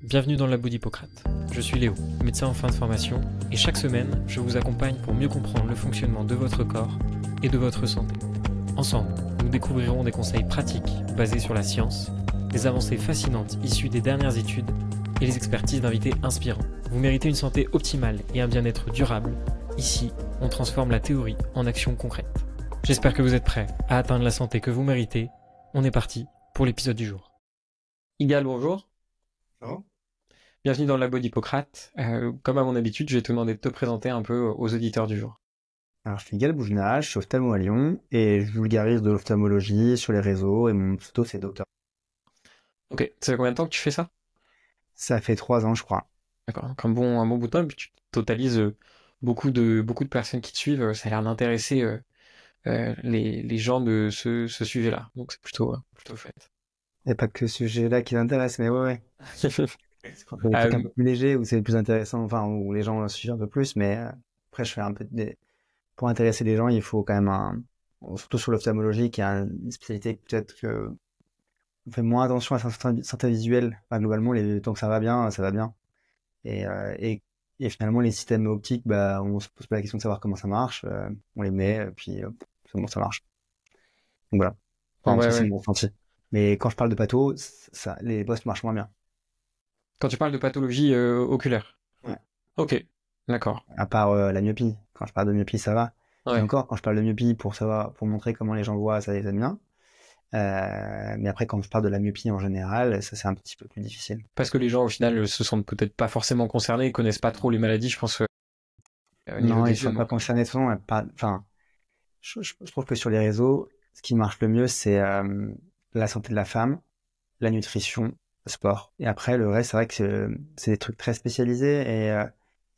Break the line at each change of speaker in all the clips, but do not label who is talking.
Bienvenue dans le labo d'Hippocrate. Je suis Léo, médecin en fin de formation, et chaque semaine, je vous accompagne pour mieux comprendre le fonctionnement de votre corps et de votre santé. Ensemble, nous découvrirons des conseils pratiques basés sur la science, des avancées fascinantes issues des dernières études et les expertises d'invités inspirants. Vous méritez une santé optimale et un bien-être durable. Ici, on transforme la théorie en action concrète. J'espère que vous êtes prêts à atteindre la santé que vous méritez. On est parti pour l'épisode du jour. Igal, bonjour.
Oh.
Bienvenue dans le labo d'Hippocrate. Comme à mon habitude, je vais te demander de te présenter un peu aux auditeurs du jour.
Alors, je suis Igal Boujna, je suis ophtalmo à Lyon et je vulgarise de l'ophtalmologie sur les réseaux et mon pseudo c'est Docteur.
Ok, ça fait combien de temps que tu fais ça?
Ça fait 3 ans, je crois.
D'accord, donc un bon bout de temps, et puis tu totalises beaucoup de personnes qui te suivent. Ça a l'air d'intéresser les gens de ce sujet-là. Donc c'est plutôt chouette.
Il n'y a pas que ce sujet-là qui l'intéresse, mais ouais. C'est quand il y a des trucs un peu plus légers où c'est plus intéressant, enfin, où les gens suivent un peu plus, mais après, je fais un peu pour intéresser les gens, il faut quand même surtout sur l'ophtalmologie, qui est une spécialité peut-être que on fait moins attention à sa santé visuelle. Enfin, globalement, tant que ça va bien, ça va bien. Et finalement, les systèmes optiques, bah, on se pose pas la question de savoir comment ça marche, on les met, puis c'est bon, ça marche. Donc voilà. Enfin, ça, c'est mon ressenti. Mais quand je parle de patho, les postes marchent moins bien.
Quand tu parles de pathologie oculaire?
Ouais.
Ok, d'accord.
À part la myopie. Quand je parle de myopie, ça va.
Ouais.
Et encore, quand je parle de myopie pour montrer comment les gens voient, ça les aime bien. Mais après, quand je parle de la myopie en général, ça c'est un petit peu plus difficile.
Parce que les gens, au final, se sentent peut-être pas forcément concernés, connaissent pas trop les maladies, je pense.
Non, ils sont pas concernés. De toute façon, enfin, je trouve que sur les réseaux, ce qui marche le mieux, c'est la santé de la femme, la nutrition, le sport. Et après, le reste, c'est vrai que c'est des trucs très spécialisés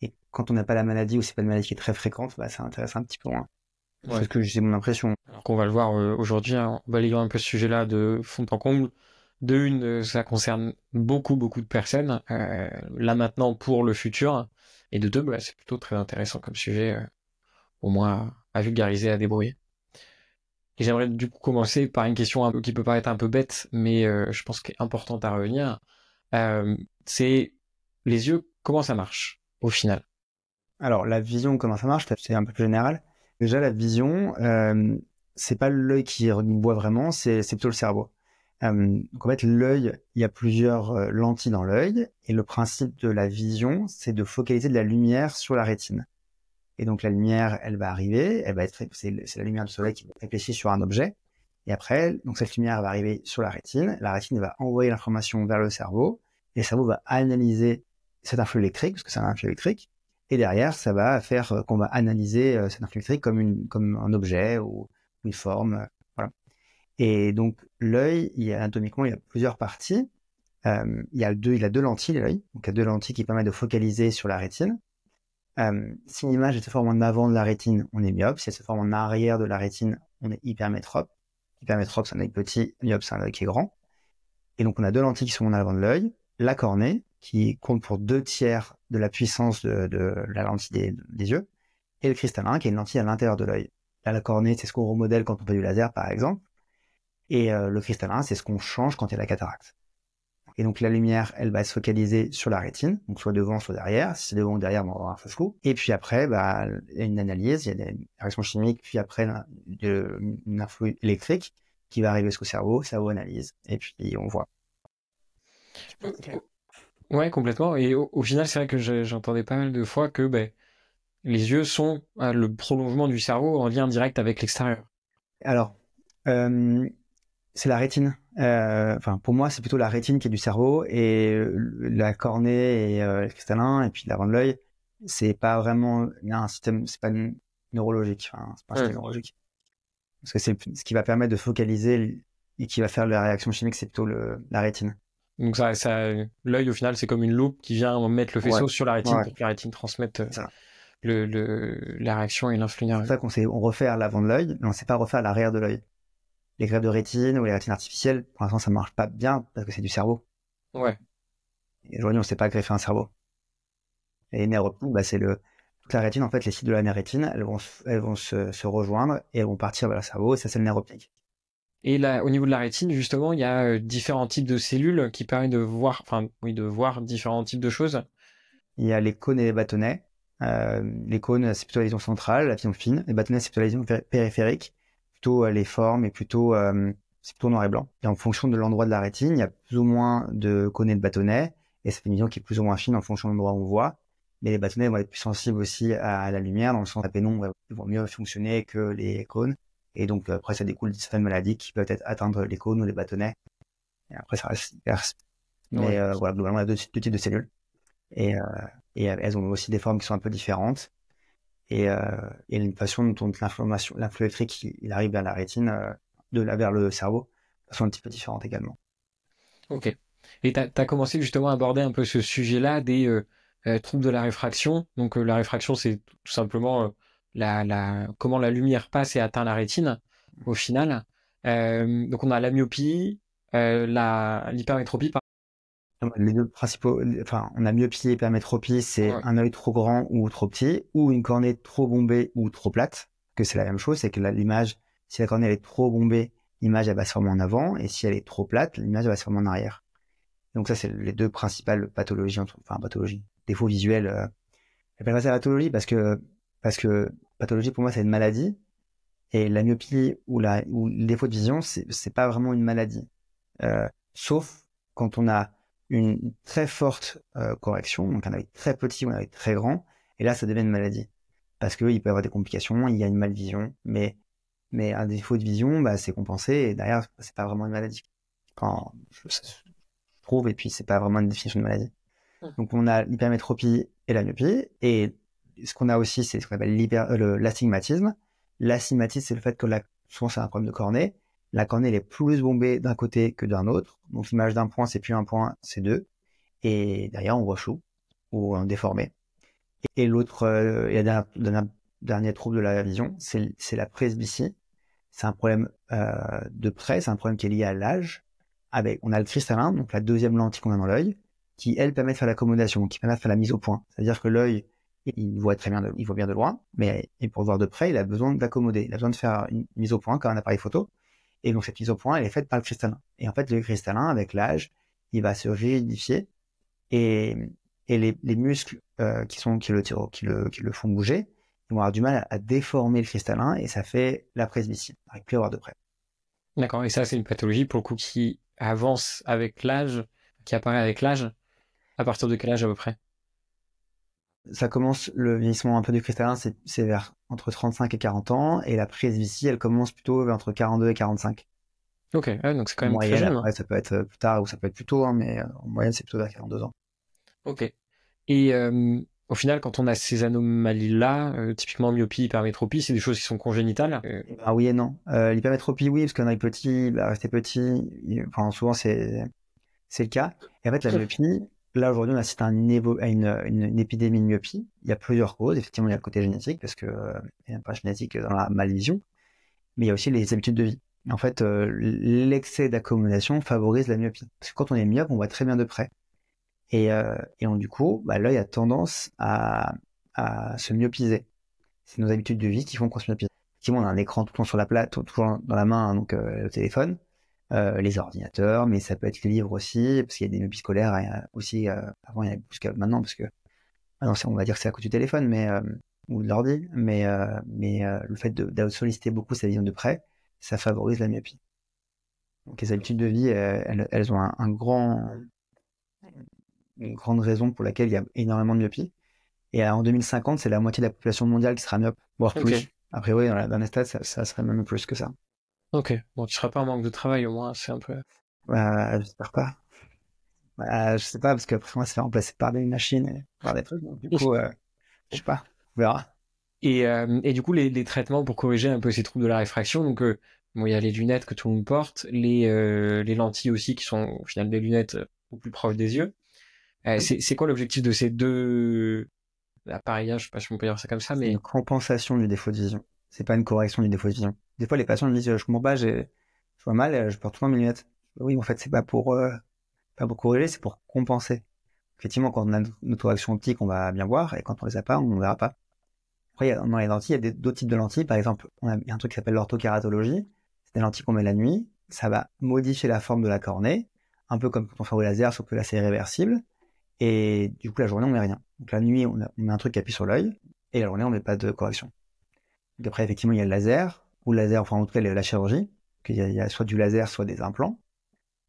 et quand on n'a pas la maladie ou c'est pas une maladie qui est très fréquente, bah, ça intéresse un petit peu moins.
Ouais.
C'est que j'ai mon impression.
Alors qu'on va le voir aujourd'hui, en balayant un peu ce sujet-là de fond en comble. Ça concerne beaucoup de personnes, là maintenant pour le futur. Et de deux, bah, c'est plutôt très intéressant comme sujet, au moins à vulgariser, à débrouiller. Et j'aimerais du coup commencer par une question qui peut paraître un peu bête, mais je pense qu'elle est importante à revenir. C'est les yeux, comment ça marche au final?
Alors, la vision, comment ça marche, c'est un peu plus général. Déjà, la vision, c'est pas l'œil qui voit vraiment, c'est plutôt le cerveau. Donc en fait, l'œil, il y a plusieurs lentilles dans l'œil, et le principe de la vision, c'est de focaliser de la lumière sur la rétine. Et donc la lumière, elle va arriver, c'est la lumière du soleil qui réfléchit sur un objet, et après, donc cette lumière va arriver sur la rétine va envoyer l'information vers le cerveau, et le cerveau va analyser cet influx électrique, parce que c'est un influx électrique, et derrière, ça va faire qu'on va analyser cet influx électrique comme un objet ou une forme, voilà. Et donc l'œil, anatomiquement, il y a plusieurs parties. Il a deux lentilles, l'œil. Donc il y a deux lentilles qui permettent de focaliser sur la rétine. Si une image se forme en avant de la rétine, on est myope. Si elle se forme en arrière de la rétine, on est hypermétrope. Hypermétrope, c'est un œil petit. Myope, c'est un œil qui est grand. Et donc on a deux lentilles qui sont en avant de l'œil. La cornée, qui compte pour 2/3 de la puissance de la lentille des yeux. Et le cristallin, qui est une lentille à l'intérieur de l'œil. Là, la cornée, c'est ce qu'on remodèle quand on fait du laser, par exemple. Et le cristallin, c'est ce qu'on change quand il y a la cataracte. Et donc la lumière, elle va se focaliser sur la rétine, donc soit devant, soit derrière. Si c'est devant ou derrière, on va avoir un feu flou. Et puis après, bah, il y a une analyse, il y a des réactions chimiques, puis après une influx électrique qui va arriver jusqu'au cerveau analyse, et puis on voit.
Okay. Ouais, complètement. Et au final, c'est vrai que j'entendais pas mal de fois que les yeux sont le prolongement du cerveau en lien direct avec l'extérieur.
Alors, c'est la rétine. Enfin, pour moi, c'est plutôt la rétine qui est du cerveau et la cornée et le cristallin et puis l'avant de l'œil, c'est pas vraiment un système, c'est pas neurologique. Enfin, c'est pas un système neurologique. Parce que c'est ce qui va permettre de focaliser et qui va faire la réaction chimique, c'est plutôt la rétine.
Donc l'œil au final, c'est comme une loupe qui vient mettre le faisceau sur la rétine pour que la rétine transmette la réaction et l'influx nerveux.
C'est pour ça qu'on refait l'avant de l'œil, mais on sait pas refaire l'arrière de l'œil. Les greffes de rétine ou les rétines artificielles, pour l'instant, ça marche pas bien parce que c'est du cerveau.
Ouais.
Et aujourd'hui, on sait pas greffer un cerveau. Et les nerfs optiques, bah, toute la rétine, en fait, les sites de la rétine, elles vont se rejoindre et elles vont partir vers le cerveau, et ça, c'est le nerf optique.
Et là, au niveau de la rétine, justement, il y a différents types de cellules qui permettent de voir, de voir différents types de choses.
Il y a les cônes et les bâtonnets. Les cônes, c'est plutôt la vision centrale, la vision fine. Les bâtonnets, c'est plutôt la vision périphérique, plutôt les formes et plutôt c'est plutôt noir et blanc. Et en fonction de l'endroit de la rétine, il y a plus ou moins de cônes et de bâtonnets, et ça fait une vision qui est plus ou moins fine en fonction de l'endroit où on voit. Mais les bâtonnets vont être plus sensibles aussi à la lumière, dans le sens que la pénombre ils vont mieux fonctionner que les cônes. Et donc après, ça découle de certaines maladies qui peuvent être atteindre les cônes ou les bâtonnets. Et après, ça reste hyper. Mais voilà, globalement, il y a deux types de cellules. Et elles ont aussi des formes qui sont un peu différentes. Et une façon dont l'influx électrique il arrive vers la rétine, vers le cerveau, de façon un petit peu différente également.
Ok. Et t'as commencé justement à aborder un peu ce sujet-là des troubles de la réfraction. Donc la réfraction, c'est tout simplement comment la lumière passe et atteint la rétine au final. Donc on a la myopie, l'hypermétropie.
Les deux principaux, enfin, on a myopie et hypermétropie, c'est un œil trop grand ou trop petit, ou une cornée trop bombée ou trop plate, que c'est la même chose, c'est que l'image, si la cornée elle est trop bombée, l'image elle va se former en avant, et si elle est trop plate, l'image elle va se former en arrière. Donc ça, c'est les deux principales pathologies, défauts visuels. J'appelle pas ça pathologie parce que pathologie pour moi c'est une maladie, et la myopie ou le défaut de vision, c'est pas vraiment une maladie, sauf quand on a une très forte correction, donc un œil très petit ou un œil très grand, et là ça devient une maladie. Parce qu'il peut y avoir des complications, il y a une malvision, mais un défaut de vision, bah, c'est compensé, et derrière, c'est pas vraiment une maladie. Quand je trouve, et puis c'est pas vraiment une définition de maladie. Donc on a l'hypermétropie et la myopie, et ce qu'on a aussi, c'est ce qu'on appelle l'astigmatisme. L'astigmatisme, c'est le fait que souvent c'est un problème de cornée. La cornée elle est plus bombée d'un côté que d'un autre. Donc l'image d'un point, c'est plus un point, c'est deux. Et derrière, on voit flou ou déformé. Et l'autre, dernier trouble de la vision, c'est la presbytie. C'est un problème de près, c'est un problème qui est lié à l'âge. On a le cristallin, donc la deuxième lentille qu'on a dans l'œil, qui elle permet de faire l'accommodation, qui permet de faire la mise au point. C'est-à-dire que l'œil, il voit très bien, il voit bien de loin, mais pour voir de près, il a besoin d'accommoder, il a besoin de faire une mise au point comme un appareil photo. Et donc cette mise au point, elle est faite par le cristallin. Et en fait, le cristallin, avec l'âge, il va se rigidifier, et les muscles qui le font bouger, ils vont avoir du mal à déformer le cristallin, et ça fait la presbytie. On n'arrive plus à voir de près.
D'accord. Et ça, c'est une pathologie pour le coup qui avance avec l'âge, qui apparaît avec l'âge. À partir de quel âge à peu près?
Ça commence, le vieillissement un peu du cristallin, c'est vers entre 35 et 40 ans, et la presbytie, elle commence plutôt vers entre 42 et 45.
Ok, donc c'est quand même
moyenne,
très jeune.
après, ça peut être plus tard ou ça peut être plus tôt, hein, mais en moyenne, c'est plutôt vers 42 ans.
Ok. Et au final, quand on a ces anomalies-là, typiquement myopie, hypermétropie, c'est des choses qui sont congénitales.
Ah oui et non. L'hypermétropie, oui, parce qu'un œil petit, il va rester petit. Enfin, souvent, c'est le cas. Et en fait, la myopie, là, aujourd'hui, on assiste à une épidémie de myopie. Il y a plusieurs causes. Effectivement, il y a le côté génétique, parce que il y a un pas génétique dans la malvision. Mais il y a aussi les habitudes de vie. En fait, l'excès d'accommodation favorise la myopie. Parce que quand on est myope, on voit très bien de près. Et du coup, l'œil a tendance à se myopiser. C'est nos habitudes de vie qui font qu'on se myopise. Effectivement, on a un écran tout le temps sur la plate, toujours dans la main, hein, donc le téléphone, les ordinateurs, mais ça peut être les livres aussi, parce qu'il y a des myopies scolaires aussi. Avant, il y avait plus que maintenant, parce que maintenant, on va dire que c'est à cause du téléphone, ou de l'ordi, mais le fait de solliciter beaucoup sa vision de près, ça favorise la myopie. Donc les habitudes de vie, elles ont une grande raison pour laquelle il y a énormément de myopie. Et en 2050, c'est la moitié de la population mondiale qui sera myope, voire plus. A priori, dans les stats, ça serait même plus que ça.
Ok, bon, tu seras pas en manque de travail au moins, c'est un peu...
J'espère pas. Je sais pas, parce qu'après moi, ça fait remplacer par des machines et par des trucs. Donc, du coup, je sais pas, on verra.
Et du coup, les traitements pour corriger un peu ces troubles de la réfraction, donc il y a les lunettes que tout le monde porte, les lentilles aussi qui sont au final des lunettes au plus proche des yeux. C'est quoi l'objectif de ces deux appareillages, je sais pas si on peut dire ça comme ça, mais...
C'est une compensation du défaut de vision. C'est pas une correction du défaut de vision. Des fois, les patients me disent, je comprends pas, je vois mal, je porte tout le temps mes lunettes. Oui, en fait, c'est pas pour corriger, c'est pour compenser. Effectivement, quand on a notre correction optique, on va bien voir, et quand on les a pas, on verra pas. Après, dans les lentilles, il y a d'autres types de lentilles. Par exemple, il y a un truc qui s'appelle l'orthokératologie. C'est des lentilles qu'on met la nuit, ça va modifier la forme de la cornée, un peu comme quand on fait au laser, sauf que là c'est réversible. Et du coup, la journée, on met rien. Donc la nuit, on met un truc qui appuie sur l'œil, et la journée, on met pas de correction. Donc après, effectivement, il y a le laser, ou le laser, enfin en tout cas la chirurgie. Il y a soit du laser, soit des implants,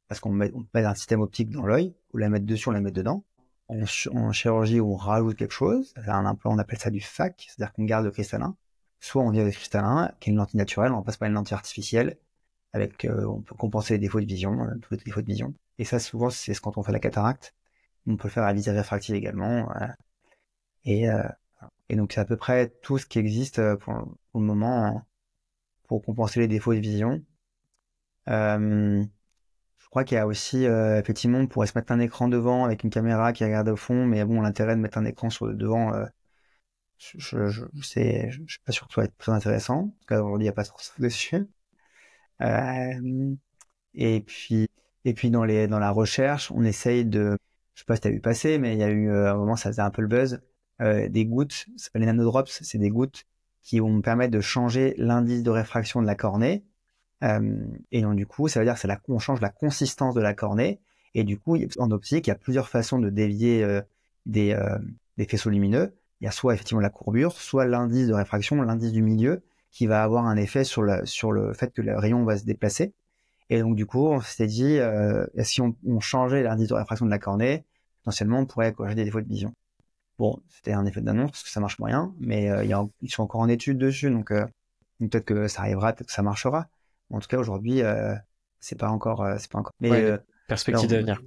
parce on met un système optique dans l'œil, ou la mettre dessus, on la met dedans. En chirurgie, on rajoute quelque chose. Un implant, on appelle ça du FAC, c'est-à-dire qu'on garde le cristallin. Soit on vient avec le cristallin, qui est une lentille naturelle, on passe par une lentille artificielle, avec, on peut compenser les défauts de vision, tous les défauts de vision. Et ça, souvent, c'est quand on fait la cataracte. On peut le faire à visée réfractive également. Et, euh, et donc, c'est à peu près tout ce qui existe pour le moment pour compenser les défauts de vision. Je crois qu'il y a aussi, effectivement, on pourrait se mettre un écran devant avec une caméra qui regarde au fond, mais bon, l'intérêt de mettre un écran sur le devant, je suis pas sûr que ce soit très intéressant, parce qu'aujourd'hui, il n'y a pas trop ça dessus. Euh, et puis, dans la recherche, on essaye je sais pas si t'as vu passer, mais il y a eu, à un moment, ça faisait un peu le buzz, des gouttes, ça s'appelle les nanodrops, c'est des gouttes qui vont me permettre de changer l'indice de réfraction de la cornée. Et donc, du coup, ça veut dire que on change la consistance de la cornée. Et du coup, en optique, il y a plusieurs façons de dévier des, euh, des faisceaux lumineux. Il y a soit effectivement la courbure, soit l'indice de réfraction, l'indice du milieu, qui va avoir un effet sur le fait que le rayon va se déplacer. Et donc, du coup, on s'est dit, si on changeait l'indice de réfraction de la cornée, potentiellement, on pourrait corriger des défauts de vision. Bon, c'était un effet d'annonce parce que ça marche moyen, mais ils sont encore en étude dessus, donc peut-être que ça arrivera, peut-être que ça marchera. En tout cas, aujourd'hui, c'est pas encore. Mais
Ouais, les
alors,
perspectives d'avenir.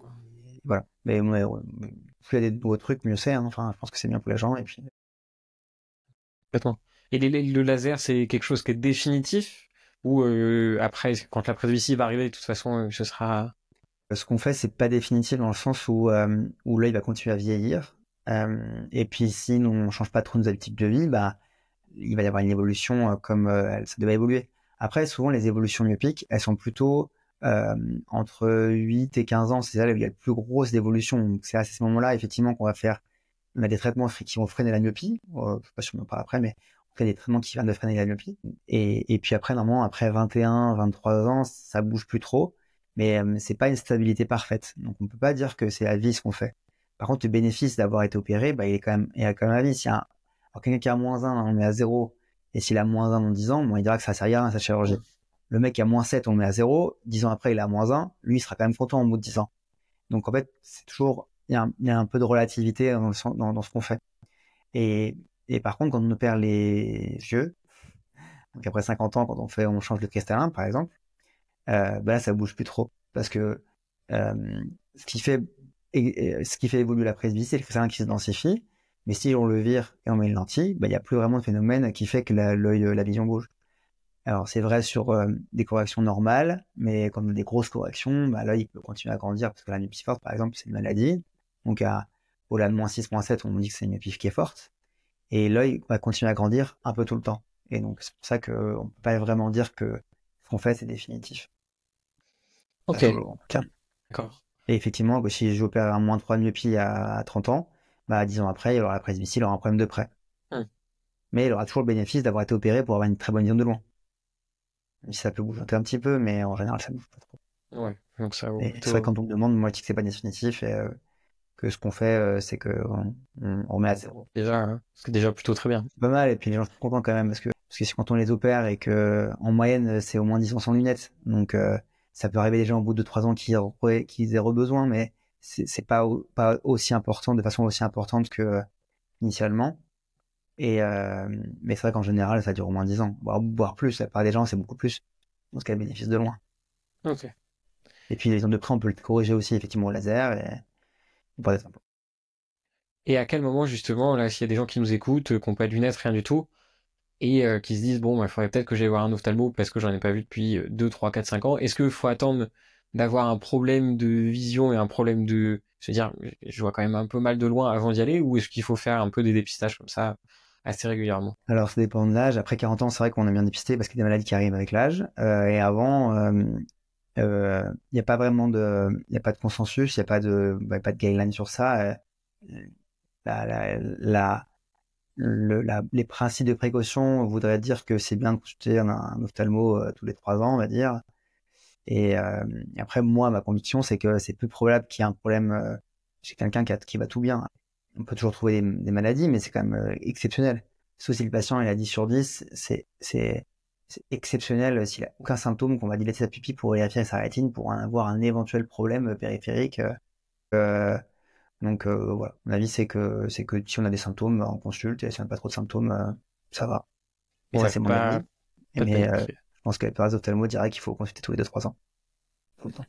voilà. Mais plus il y a des nouveaux trucs, mieux c'est. Hein. Enfin, je pense que c'est bien pour les gens. Et puis,
Complètement. Et le laser, c'est quelque chose qui est définitif ou après, quand la presbytie va arriver, de toute façon, ce sera...
ce qu'on fait, c'est pas définitif dans le sens où l'œil va continuer à vieillir. Et puis, si on change pas trop nos habitudes de vie, bah, il va y avoir une évolution comme ça devait évoluer. Après, souvent, les évolutions myopiques, elles sont plutôt entre 8 et 15 ans. C'est là où il y a le plus grosse évolution. Donc, c'est à ce moment-là, effectivement, qu'on va faire. On a des traitements qui vont freiner la myopie. Je sais pas si on en parle après, mais on fait des traitements qui viennent de freiner la myopie. Et puis après, normalement, après 21, 23 ans, ça bouge plus trop. Mais c'est pas une stabilité parfaite. Donc, on peut pas dire que c'est à vie ce qu'on fait. Par contre, le bénéfice d'avoir été opéré, bah, il a quand même à vie. Alors, quelqu'un qui a -1, on le met à 0. Et s'il a -1 dans 10 ans, bon, il dira que ça sert à rien, sa chirurgie. Le mec qui a -7, on le met à 0. 10 ans après, il a -1. Lui, il sera quand même content au bout de 10 ans. Donc, en fait, c'est toujours, il y a un peu de relativité dans ce qu'on fait. Et, et par contre, quand on opère les yeux, donc après 50 ans, quand on change le cristallin, par exemple, bah là, ça bouge plus trop. Parce que, ce qui fait, ce qui fait évoluer la presbytie, c'est le cristallin qui se densifie. Mais si on le vire et on met une lentille, bah, il n'y a plus vraiment de phénomène qui fait que la vision bouge. Alors, c'est vrai sur des corrections normales, mais quand on a des grosses corrections, bah, l'œil peut continuer à grandir parce que la myopie forte, par exemple, c'est une maladie. Donc, au-delà de -6, -7, on dit que c'est une myopie qui est forte. Et l'œil va continuer à grandir un peu tout le temps. Et donc, c'est pour ça qu'on peut pas vraiment dire que ce qu'on fait, c'est définitif.
Ok,
Tiens.
d'accord.
Et effectivement, si j'opère un -3 de myopie à 30 ans, bah, 10 ans après, il aura la presbytie, il aura un problème de près.
Hmm.
Mais il aura toujours le bénéfice d'avoir été opéré pour avoir une très bonne vision de loin. Même si ça peut bouger un petit peu, mais en général, ça bouge pas trop.
Ouais, donc ça vaut
Et c'est vrai,
plutôt...
quand on me demande, moi, je dis que c'est pas définitif et que ce qu'on fait, c'est que on remet à zéro.
Déjà, hein, c'est déjà plutôt très bien.
C'est pas mal, et puis les gens sont contents quand même, parce que quand on les opère et que, en moyenne, c'est au moins 10 ans sans lunettes. Donc, ça peut arriver déjà au bout de 3 ans qu'ils aient besoin, mais c'est pas aussi important, de façon aussi importante que initialement. Et, mais c'est vrai qu'en général, ça dure au moins 10 ans, voire plus. La plupart des gens, c'est beaucoup plus. Dans ce cas, bénéfice de loin.
Ok.
Et puis, les zones de près, on peut le corriger aussi, effectivement, au laser, et pas des implants.
Et à quel moment, justement, là, s'il y a des gens qui nous écoutent, qui n'ont pas de lunettes, rien du tout, et qui se disent, bon, bah, il faudrait peut-être que j'aille voir un ophtalmo parce que j'en ai pas vu depuis 2, 3, 4, 5 ans, est-ce qu'il faut attendre d'avoir un problème de vision et un problème de... Se dire, je vois quand même un peu mal de loin avant d'y aller, ou est-ce qu'il faut faire un peu des dépistages comme ça assez régulièrement?
Alors, ça dépend de l'âge. Après 40 ans, c'est vrai qu'on a bien dépisté parce qu'il y a des maladies qui arrivent avec l'âge. Et avant, il n'y a pas vraiment il y a pas de consensus, il n'y a pas de guideline sur ça. La, la, la, les principes de précaution voudraient dire que c'est bien de consulter un ophtalmo tous les 3 ans, on va dire. Et après, moi, ma conviction, c'est que c'est plus probable qu'il y ait un problème chez quelqu'un qui va tout bien. On peut toujours trouver des maladies, mais c'est quand même exceptionnel. Sauf si le patient il a 10 sur 10, c'est exceptionnel s'il a aucun symptôme qu'on va dilater sa pupille pour vérifier sa rétine pour avoir un éventuel problème périphérique. Donc voilà, mon avis c'est que si on a des symptômes, on consulte, et si on n'a pas trop de symptômes, ça va. Et ça
Ouais,
c'est mon
pas,
avis.
pas de
Mais
panique.
je pense que les ophtalmo diraient qu'il faut consulter tous les 2-3 ans. Tout le temps.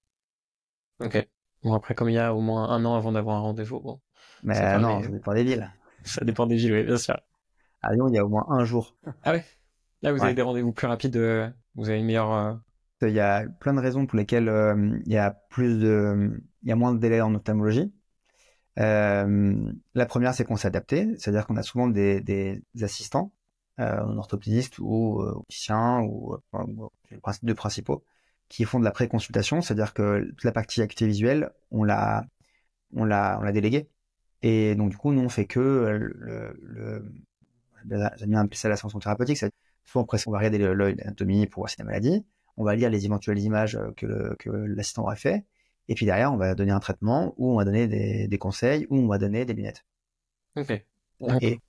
Ok. Bon, après, comme il y a au moins un an avant d'avoir un rendez-vous, bon, ça
Mais non,
permet,
ça dépend des villes.
ça dépend des villes, oui, bien sûr.
À Lyon, il y a au moins un jour.
Ah ouais? Là, vous avez
Ouais.
des rendez-vous plus rapides, vous avez une meilleure,
Il y a plein de raisons pour lesquelles il y a moins de délais en ophtalmologie. La première, c'est qu'on s'est adapté, c'est-à-dire qu'on a souvent des assistants, orthopédistes ou opticiens ou les deux principaux, qui font de la pré-consultation, c'est-à-dire que toute la partie acuité visuelle, on l'a déléguée. Et donc du coup, nous on fait que j'aime bien appeler ça la sanction thérapeutique. Soit on va regarder l'œil, l'anatomie pour voir s'il y a des maladies, on va lire les éventuelles images que l'assistant aura fait, et puis derrière on va donner un traitement, ou on va donner des conseils, ou on va donner des lunettes.
ok. D'accord.
Et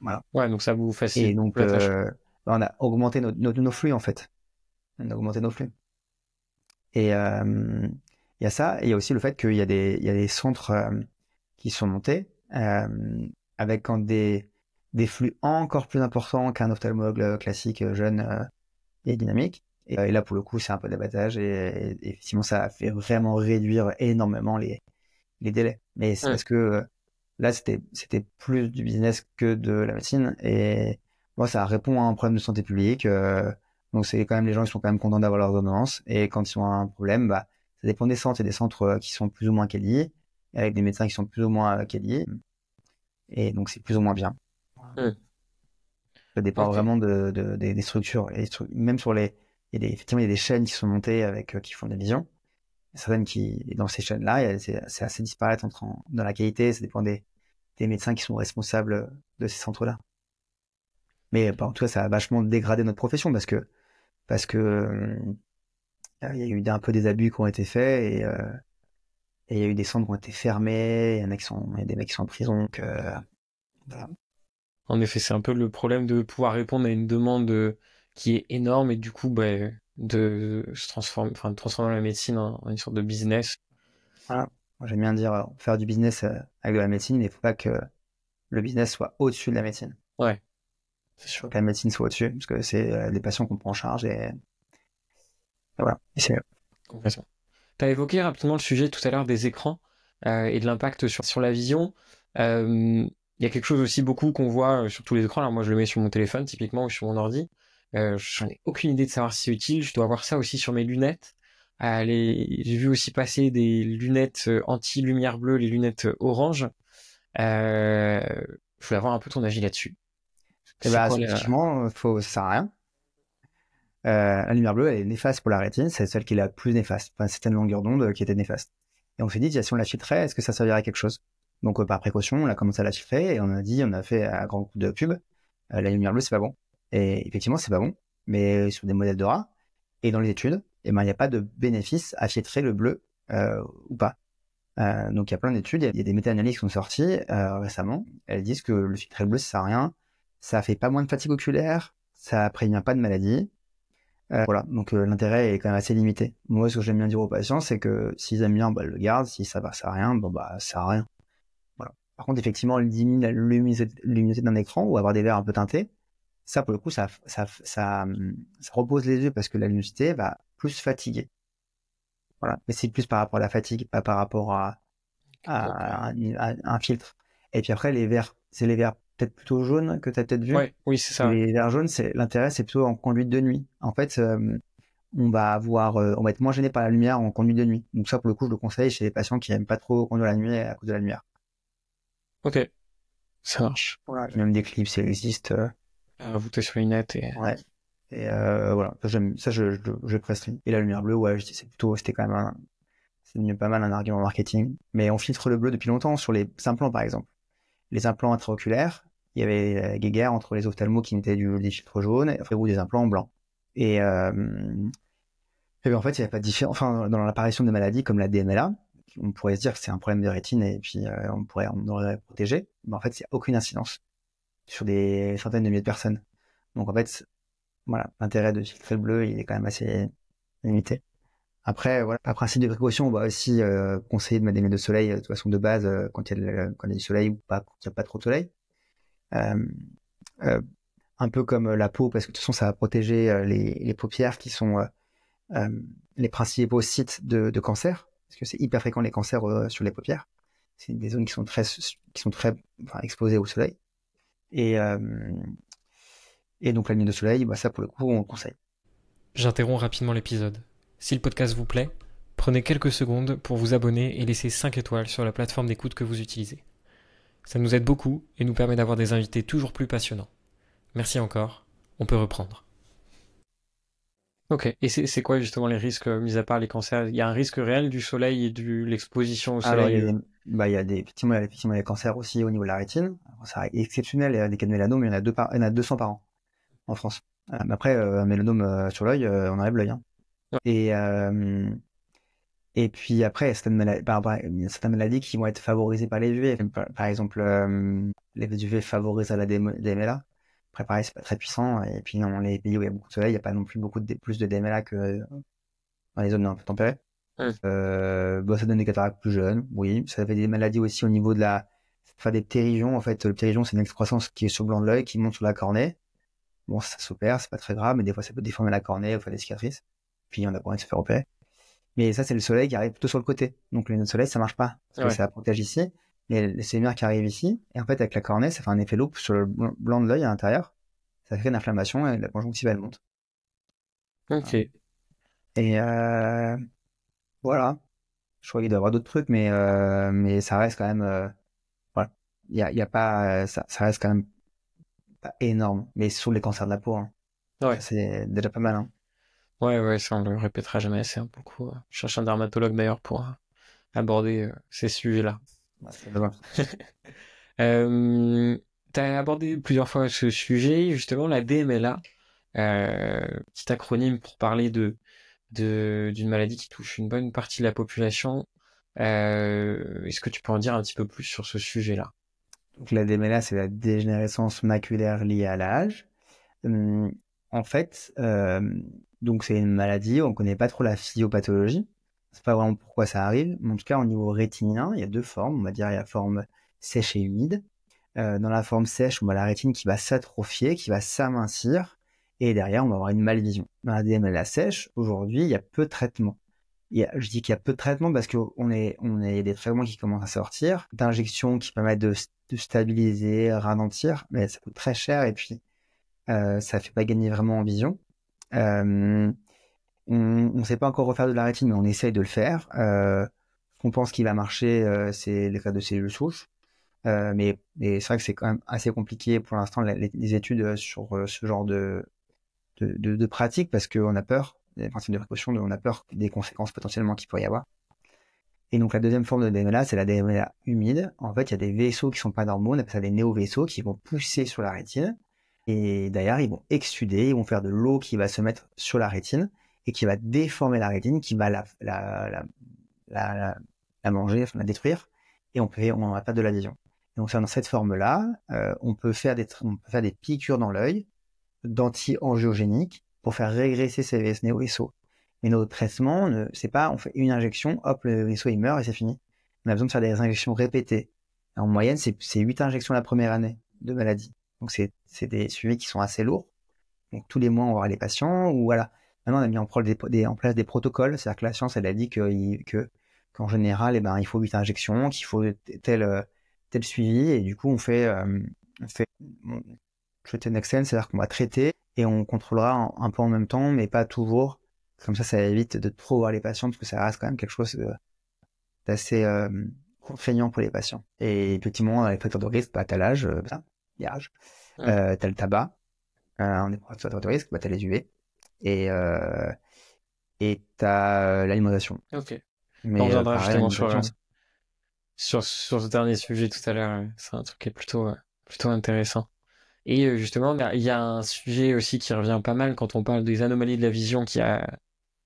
voilà.
Ouais, donc ça vous
Et
facilite
donc
la tâche.
on a augmenté nos flux en fait. On a augmenté nos flux. Et il y a ça, et il y a aussi le fait qu'il y a des centres qui sont montés avec des flux encore plus importants qu'un ophtalmologue classique jeune et dynamique. Et là, pour le coup, c'est un peu d'abattage et effectivement, ça a fait vraiment réduire énormément les délais. Mais c'est parce que là, c'était plus du business que de la médecine et moi, ça répond à un problème de santé publique. Donc, c'est quand même les gens qui sont quand même contents d'avoir leurs ordonnances et quand ils ont un problème, bah, ça dépend des centres et des centres qui sont plus ou moins quali, avec des médecins qui sont plus ou moins quali et donc c'est plus ou moins bien. Ça dépend
Ok.
vraiment des structures. Et même sur effectivement, il y a des chaînes qui sont montées avec, qui font des visions. Certaines et dans ces chaînes-là, c'est assez disparate dans la qualité. Ça dépend des médecins qui sont responsables de ces centres-là. Mais en tout cas, ça a vachement dégradé notre profession parce que il y a eu un peu des abus qui ont été faits et il y a eu des centres qui ont été fermés. Il y a des mecs qui sont en prison. Donc, voilà.
En effet, c'est un peu le problème de pouvoir répondre à une demande qui est énorme et du coup, bah, de transformer la médecine en une sorte de business.
Voilà. Moi, j'aime bien dire faire du business avec de la médecine, mais il ne faut pas que le business soit au-dessus de la médecine.
Ouais, c'est
Il faut
sûr.
que la médecine soit au-dessus, parce que c'est les patients qu'on prend en charge et voilà. Et c'est
Complètement. Tu as évoqué rapidement le sujet tout à l'heure des écrans et de l'impact sur la vision. Il y a quelque chose aussi beaucoup qu'on voit sur tous les écrans. Alors moi, je le mets sur mon téléphone typiquement ou sur mon ordi. J'en ai aucune idée de savoir si c'est utile. Je dois avoir ça aussi sur mes lunettes. J'ai vu aussi passer des lunettes anti-lumière bleue, les lunettes orange. Je voulais avoir un peu ton avis là-dessus.
Et
C'est
bah,
quoi
effectivement, ça sert à rien. La lumière bleue, elle est néfaste pour la rétine, c'est celle qui est la plus néfaste. Enfin, c'était une longueur d'onde qui était néfaste. Et on s'est dit, tiens, si on la filtrait, est-ce que ça servirait à quelque chose? Donc, par précaution, on a commencé à la filtrer et on a fait un grand coup de pub. La lumière bleue, c'est pas bon. Et effectivement, c'est pas bon, mais sur des modèles de rats et dans les études, eh ben, il n'y a pas de bénéfice à filtrer le bleu ou pas. Donc, il y a plein d'études, il y a des méta-analyses qui sont sorties récemment. Elles disent que le filtre bleu, ça sert à rien. Ça fait pas moins de fatigue oculaire, ça prévient pas de maladie. Voilà, donc l'intérêt est quand même assez limité. Moi, ce que j'aime bien dire aux patients, c'est que s'ils aiment bien, bah, le gardent. Si ça va, ça sert à rien, bon bah ça sert à rien. Voilà. Par contre, effectivement, diminuer la luminosité d'un écran ou avoir des verres un peu teintés, ça pour le coup, ça repose les yeux parce que la luminosité va plus fatiguer. Voilà, mais c'est plus par rapport à la fatigue, pas par rapport à un filtre. Et puis après, les verres, c'est les verres peut-être plutôt jaunes que tu as peut-être vu.
Ouais, oui, c'est ça. Ouais.
Les verres jaunes, l'intérêt, c'est plutôt en conduite de nuit. En fait, on va être moins gêné par la lumière en conduite de nuit. Donc ça, pour le coup, je le conseille chez les patients qui aiment pas trop conduire la nuit à cause de la lumière.
Ok, ça marche.
Voilà, même des clips, ça existe.
Ajouter sur les lunettes et...
Ouais. Et voilà, ça, je prescris. Et la lumière bleue, ouais, c'était quand même c'est devenu pas mal un argument marketing. Mais on filtre le bleu depuis longtemps sur les implants, par exemple. Les implants intraoculaires, il y avait guéguerre entre les ophtalmos qui mettaient des filtres jaunes ou des implants blancs. Et Et bien, en fait, il n'y a pas de différence. Enfin, dans l'apparition des maladies comme la DMLA, on pourrait se dire que c'est un problème de rétine et puis on aurait protégé. Mais en fait, il n'y a aucune incidence sur des centaines de milliers de personnes. Donc en fait, voilà, l'intérêt de filtrer le bleu, il est quand même assez limité. Après, voilà, par principe de précaution, on va aussi conseiller de mettre des lunettes de soleil de toute façon de base quand il y a du soleil ou pas, quand il n'y a pas trop de soleil. Euh, euh, un peu comme la peau, parce que de toute façon, ça va protéger les paupières qui sont euh, les principaux sites de cancer, parce que c'est hyper fréquent les cancers sur les paupières. C'est des zones qui sont très enfin, exposées au soleil. Et, euh, et donc la lumière de soleil, bah, ça pour le coup, on le conseille.
J'interromps rapidement l'épisode. Si le podcast vous plaît, prenez quelques secondes pour vous abonner et laisser 5 étoiles sur la plateforme d'écoute que vous utilisez. Ça nous aide beaucoup et nous permet d'avoir des invités toujours plus passionnants. Merci encore, on peut reprendre. Ok, et c'est quoi justement les risques, mis à part les cancers? Il y a un risque réel du soleil et de l'exposition au
Alors,
soleil?
effectivement, il y a les cancers aussi au niveau de la rétine. C'est exceptionnel, il y a des cas de mélanome, il y en a 200 par an en France. Mais après, un mélanome sur l'œil, on enlève l'œil. Hein.
Ouais.
Et puis après, il y a il y a certaines maladies qui vont être favorisées par les UV. Par exemple, les UV favorisent la DMLA. Après, pareil, c'est pas très puissant. Et puis, dans les pays où il y a beaucoup de soleil, il n'y a pas non plus plus de DMLA que dans les zones un peu tempérées. Ça donne des cataractes plus jeunes, oui. Ça fait des maladies aussi au niveau de des ptérygions. En fait, le ptérygion, c'est une excroissance qui est sur le blanc de l'œil, qui monte sur la cornée. Bon, ça s'opère, c'est pas très grave, mais des fois, ça peut déformer la cornée, ou faire des cicatrices. Puis, on a pas envie de se faire opérer. Mais ça, c'est le soleil qui arrive plutôt sur le côté. Donc, le soleil, ça marche pas. Parce que ça protège ici. Mais les lumières qui arrivent ici. Et en fait, avec la cornée, ça fait un effet loupe sur le blanc de l'œil à l'intérieur. Ça fait une inflammation et la conjonctive, elle monte.
Ok.
Et voilà. Je crois qu'il doit y avoir d'autres trucs, mais ça reste quand même. Voilà. Il y a pas. Ça reste quand même pas énorme. Mais sur les cancers de la peau, hein.
Ouais.
C'est déjà pas mal. Hein.
Ouais, ça on le répétera jamais assez, hein, beaucoup. Je cherche un dermatologue d'ailleurs pour aborder ces sujets-là.
Ouais, c'est dommage.
T'as abordé plusieurs fois ce sujet, justement, la DMLA, petit acronyme pour parler d'une maladie qui touche une bonne partie de la population. Est-ce que tu peux en dire un petit peu plus sur ce sujet-là?
Donc la DMLA, c'est la dégénérescence maculaire liée à l'âge. En fait, donc c'est une maladie, on connaît pas trop la physiopathologie. C'est pas vraiment pourquoi ça arrive, mais en tout cas au niveau rétinien, il y a deux formes. On va dire il y a la forme sèche et humide. Dans la forme sèche, on a la rétine qui va s'atrophier, qui va s'amincir, et derrière on va avoir une malvision. Dans la DMLA sèche, aujourd'hui, il y a peu de traitements. Je dis qu'il y a peu de traitements parce qu'on est des traitements qui commencent à sortir, d'injections qui permettent de stabiliser, ralentir, mais ça coûte très cher et puis ça fait pas gagner vraiment en vision. On ne sait pas encore refaire de la rétine, mais on essaye de le faire. Ce qu'on pense qui va marcher, c'est les cas de cellules souches. Mais c'est vrai que c'est quand même assez compliqué pour l'instant les études sur ce genre de pratique parce qu'on a peur, des principes de précaution, on a peur des conséquences potentiellement qu'il pourrait y avoir. Et donc la deuxième forme de DMLA, c'est la DMLA humide. En fait, il y a des vaisseaux qui sont pas normaux, on appelle ça des néovaisseaux, qui vont pousser sur la rétine. Et derrière, ils vont exsuder, ils vont faire de l'eau qui va se mettre sur la rétine et qui va déformer la rétine, qui va la manger, enfin la détruire. Et on n'a pas de la vision. Et donc dans cette forme-là, on peut faire des piqûres dans l'œil, d'anti-angiogéniques, pour faire régresser ces néovaisseaux. Mais notre traitement, c'est pas, on fait une injection, hop, le vaisseau il meurt et c'est fini. On a besoin de faire des injections répétées. En moyenne, c'est 8 injections la première année de maladie. Donc c'est des suivis qui sont assez lourds. Donc tous les mois, on va voir les patients, ou voilà. Maintenant, on a mis en place des protocoles. C'est-à-dire que la science, elle a dit qu'en général, il faut 8 injections, qu'il faut tel suivi, et du coup, on fait treat and extend, c'est-à-dire qu'on va traiter et on contrôlera un peu en même temps, mais pas toujours. Comme ça évite de trop voir les patients parce que ça reste quand même quelque chose d'assez contraignant pour les patients. Et effectivement, les facteurs de risque, t'as l'âge, il y a l'âge, t'as le tabac, on est facteurs de risque, t'as les UV et t'as l'alimentation.
Ok.
Mais
on reviendra
pareil,
justement sur ce dernier sujet tout à l'heure. C'est un truc qui est plutôt intéressant. Et justement, il y a un sujet aussi qui revient pas mal quand on parle des anomalies de la vision qui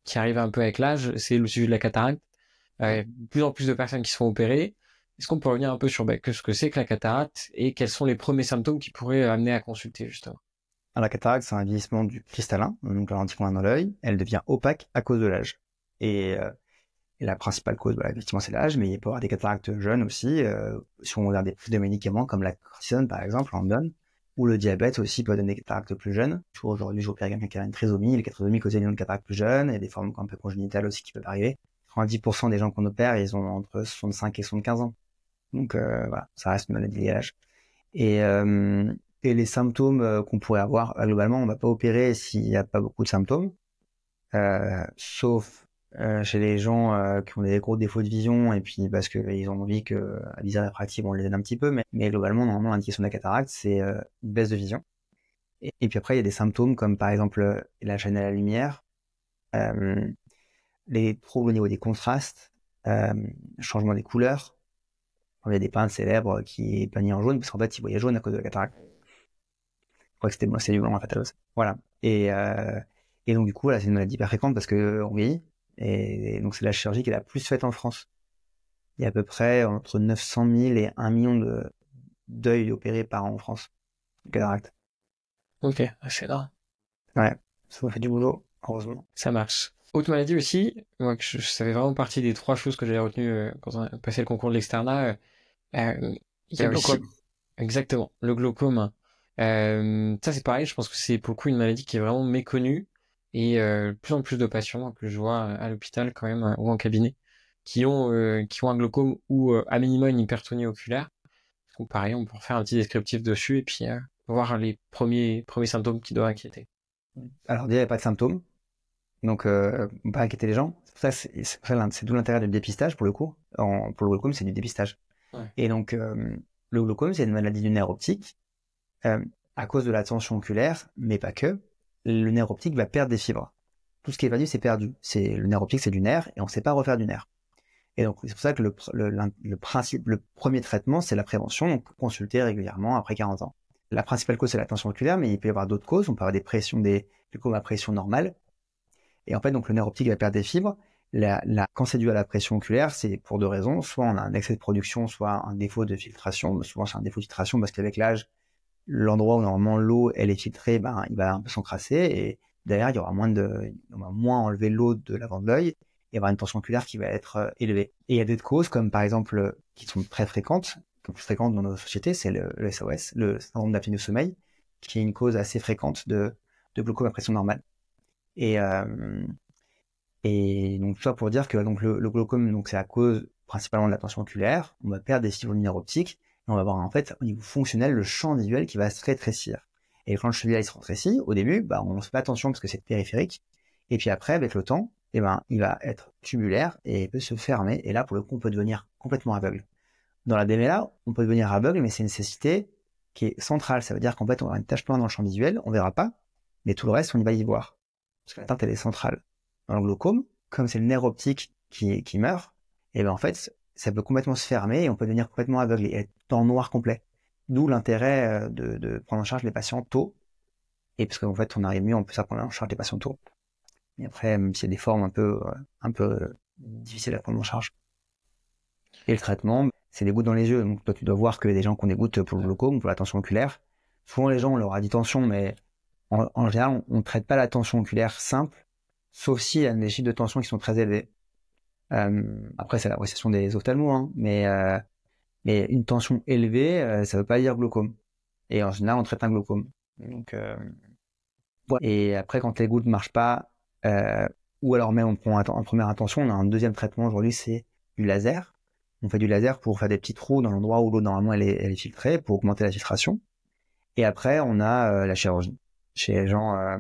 qui arrive un peu avec l'âge, c'est le sujet de la cataracte. De plus en plus de personnes qui se font opérer. Est-ce qu'on peut revenir un peu sur ce que c'est que la cataracte et quels sont les premiers symptômes qui pourraient amener à consulter, justement?
Alors, la cataracte, c'est un vieillissement du cristallin, donc la lentille qu'on a dans l'œil. Elle devient opaque à cause de l'âge. Et la principale cause, effectivement, c'est l'âge, mais il peut y avoir des cataractes jeunes aussi. Si on regarde des médicaments comme la cortisone, par exemple, on en donne, ou le diabète aussi peut donner des cataractes plus jeunes. Aujourd'hui, j'opère quelqu'un qui a une trisomie. Les trisomies causent une cataracte plus jeune. Il y a des formes un peu congénitales aussi qui peuvent arriver. 90% des gens qu'on opère, ils ont entre 65 et 75 ans. Donc voilà, ça reste une maladie liée à l'âge. Et les symptômes qu'on pourrait avoir, globalement, on va pas opérer s'il n'y a pas beaucoup de symptômes, sauf chez les gens qui ont des gros défauts de vision et puis parce qu'ils ont envie que à visée réfractive on les aide un petit peu, mais globalement, normalement, l'indication de la cataracte, c'est une baisse de vision. Et puis après, il y a des symptômes comme par exemple la chaîne à la lumière, les troubles au niveau des contrastes, changement des couleurs. Il y a des peintres célèbres qui est peigné en jaune parce qu'en fait ils voyaient jaune à cause de la cataracte. Je crois que c'était c'est du blanc en fait. Voilà. Et donc du coup, là, c'est une maladie hyper fréquente parce que on vieillit. Et donc c'est la chirurgie qui est la plus faite en France. Il y a à peu près entre 900 000 et 1 million d'œils opérés par an en France. Cataracte.
Ok, c'est énorme.
Ouais, ça fait du boulot, heureusement.
Ça marche. Autre maladie aussi, moi, ça fait vraiment partie des 3 choses que j'avais retenues quand on a passé le concours de l'externat. Il y a aussi... Exactement, le glaucome. Ça c'est pareil, je pense que c'est pour le coup une maladie qui est vraiment méconnue et de plus en plus de patients que je vois à l'hôpital quand même ou en cabinet qui ont un glaucome ou à minima une hypertonie oculaire. Donc pareil, on peut faire un petit descriptif dessus et puis voir les premiers symptômes qui doivent inquiéter.
Alors déjà, il n'y a pas de symptômes, donc pas inquiéter les gens. C'est d'où l'intérêt du dépistage pour le coup. Pour le glaucome, c'est du dépistage.
Ouais.
Et donc le glaucome, c'est une maladie du nerf optique. À cause de la tension oculaire, mais pas que, le nerf optique va perdre des fibres. Tout ce qui est perdu, c'est perdu. Le nerf optique, c'est du nerf, et on ne sait pas refaire du nerf. Et donc, c'est pour ça que le premier traitement, c'est la prévention, donc consulter régulièrement après 40 ans. La principale cause, c'est la tension oculaire, mais il peut y avoir d'autres causes. On peut avoir des glaucomes à pression normale. Et en fait, donc, le nerf optique va perdre des fibres. Quand c'est dû à la pression oculaire, c'est pour 2 raisons. Soit on a un excès de production, soit un défaut de filtration. Souvent, c'est un défaut de filtration parce qu'avec l'âge, l'endroit où normalement l'eau elle est filtrée, il va un peu s'encrasser et derrière il y aura on va moins enlever l'eau de l'avant de l'œil et il y aura une tension oculaire qui va être élevée. Et il y a d'autres causes comme par exemple qui sont très fréquentes, plus fréquentes dans notre société, c'est le SOS, le syndrome d'apnée du sommeil, qui est une cause assez fréquente de glaucome à pression normale. Et donc tout ça pour dire que donc le glaucome donc c'est à cause principalement de la tension oculaire, on va perdre des fibres du nerf optique. On va avoir en fait au niveau fonctionnel le champ visuel qui va se rétrécir. Et quand le champ visuel se rétrécit, au début, on ne fait pas attention parce que c'est périphérique. Et puis après, avec le temps, il va être tubulaire et il peut se fermer. Et là, pour le coup, on peut devenir complètement aveugle. Dans la DMLA, on peut devenir aveugle, mais c'est une cécité qui est centrale. Ça veut dire qu'en fait, on aura une tache noire dans le champ visuel, on verra pas, mais tout le reste, on va y voir. Parce que l'atteinte, elle est centrale. Dans le glaucome, comme c'est le nerf optique qui meurt, et en fait, ça peut complètement se fermer et on peut devenir complètement aveugle et être en noir complet. D'où l'intérêt de prendre en charge les patients tôt. Et parce qu'en fait, on arrive mieux, on peut prendre en charge les patients tôt. Et après, même s'il y a des formes un peu difficiles à prendre en charge. Et le traitement, c'est des gouttes dans les yeux. Donc toi, tu dois voir que des gens qui ont des gouttes pour le glaucome, pour la tension oculaire. Souvent, les gens, on leur a dit tension, mais en général, on ne traite pas la tension oculaire simple, sauf s'il y a des chiffres de tension qui sont très élevés. Après, c'est l'appréciation des ophtalmos, hein, mais une tension élevée, ça veut pas dire glaucome. Et en général, on traite un glaucome. Donc, voilà. Et après, quand les gouttes ne marchent pas, ou alors même on prend en première intention, on a un deuxième traitement aujourd'hui, c'est du laser. On fait du laser pour faire des petits trous dans l'endroit où l'eau normalement elle est filtrée, pour augmenter la filtration. Et après, on a la chirurgie. Chez les gens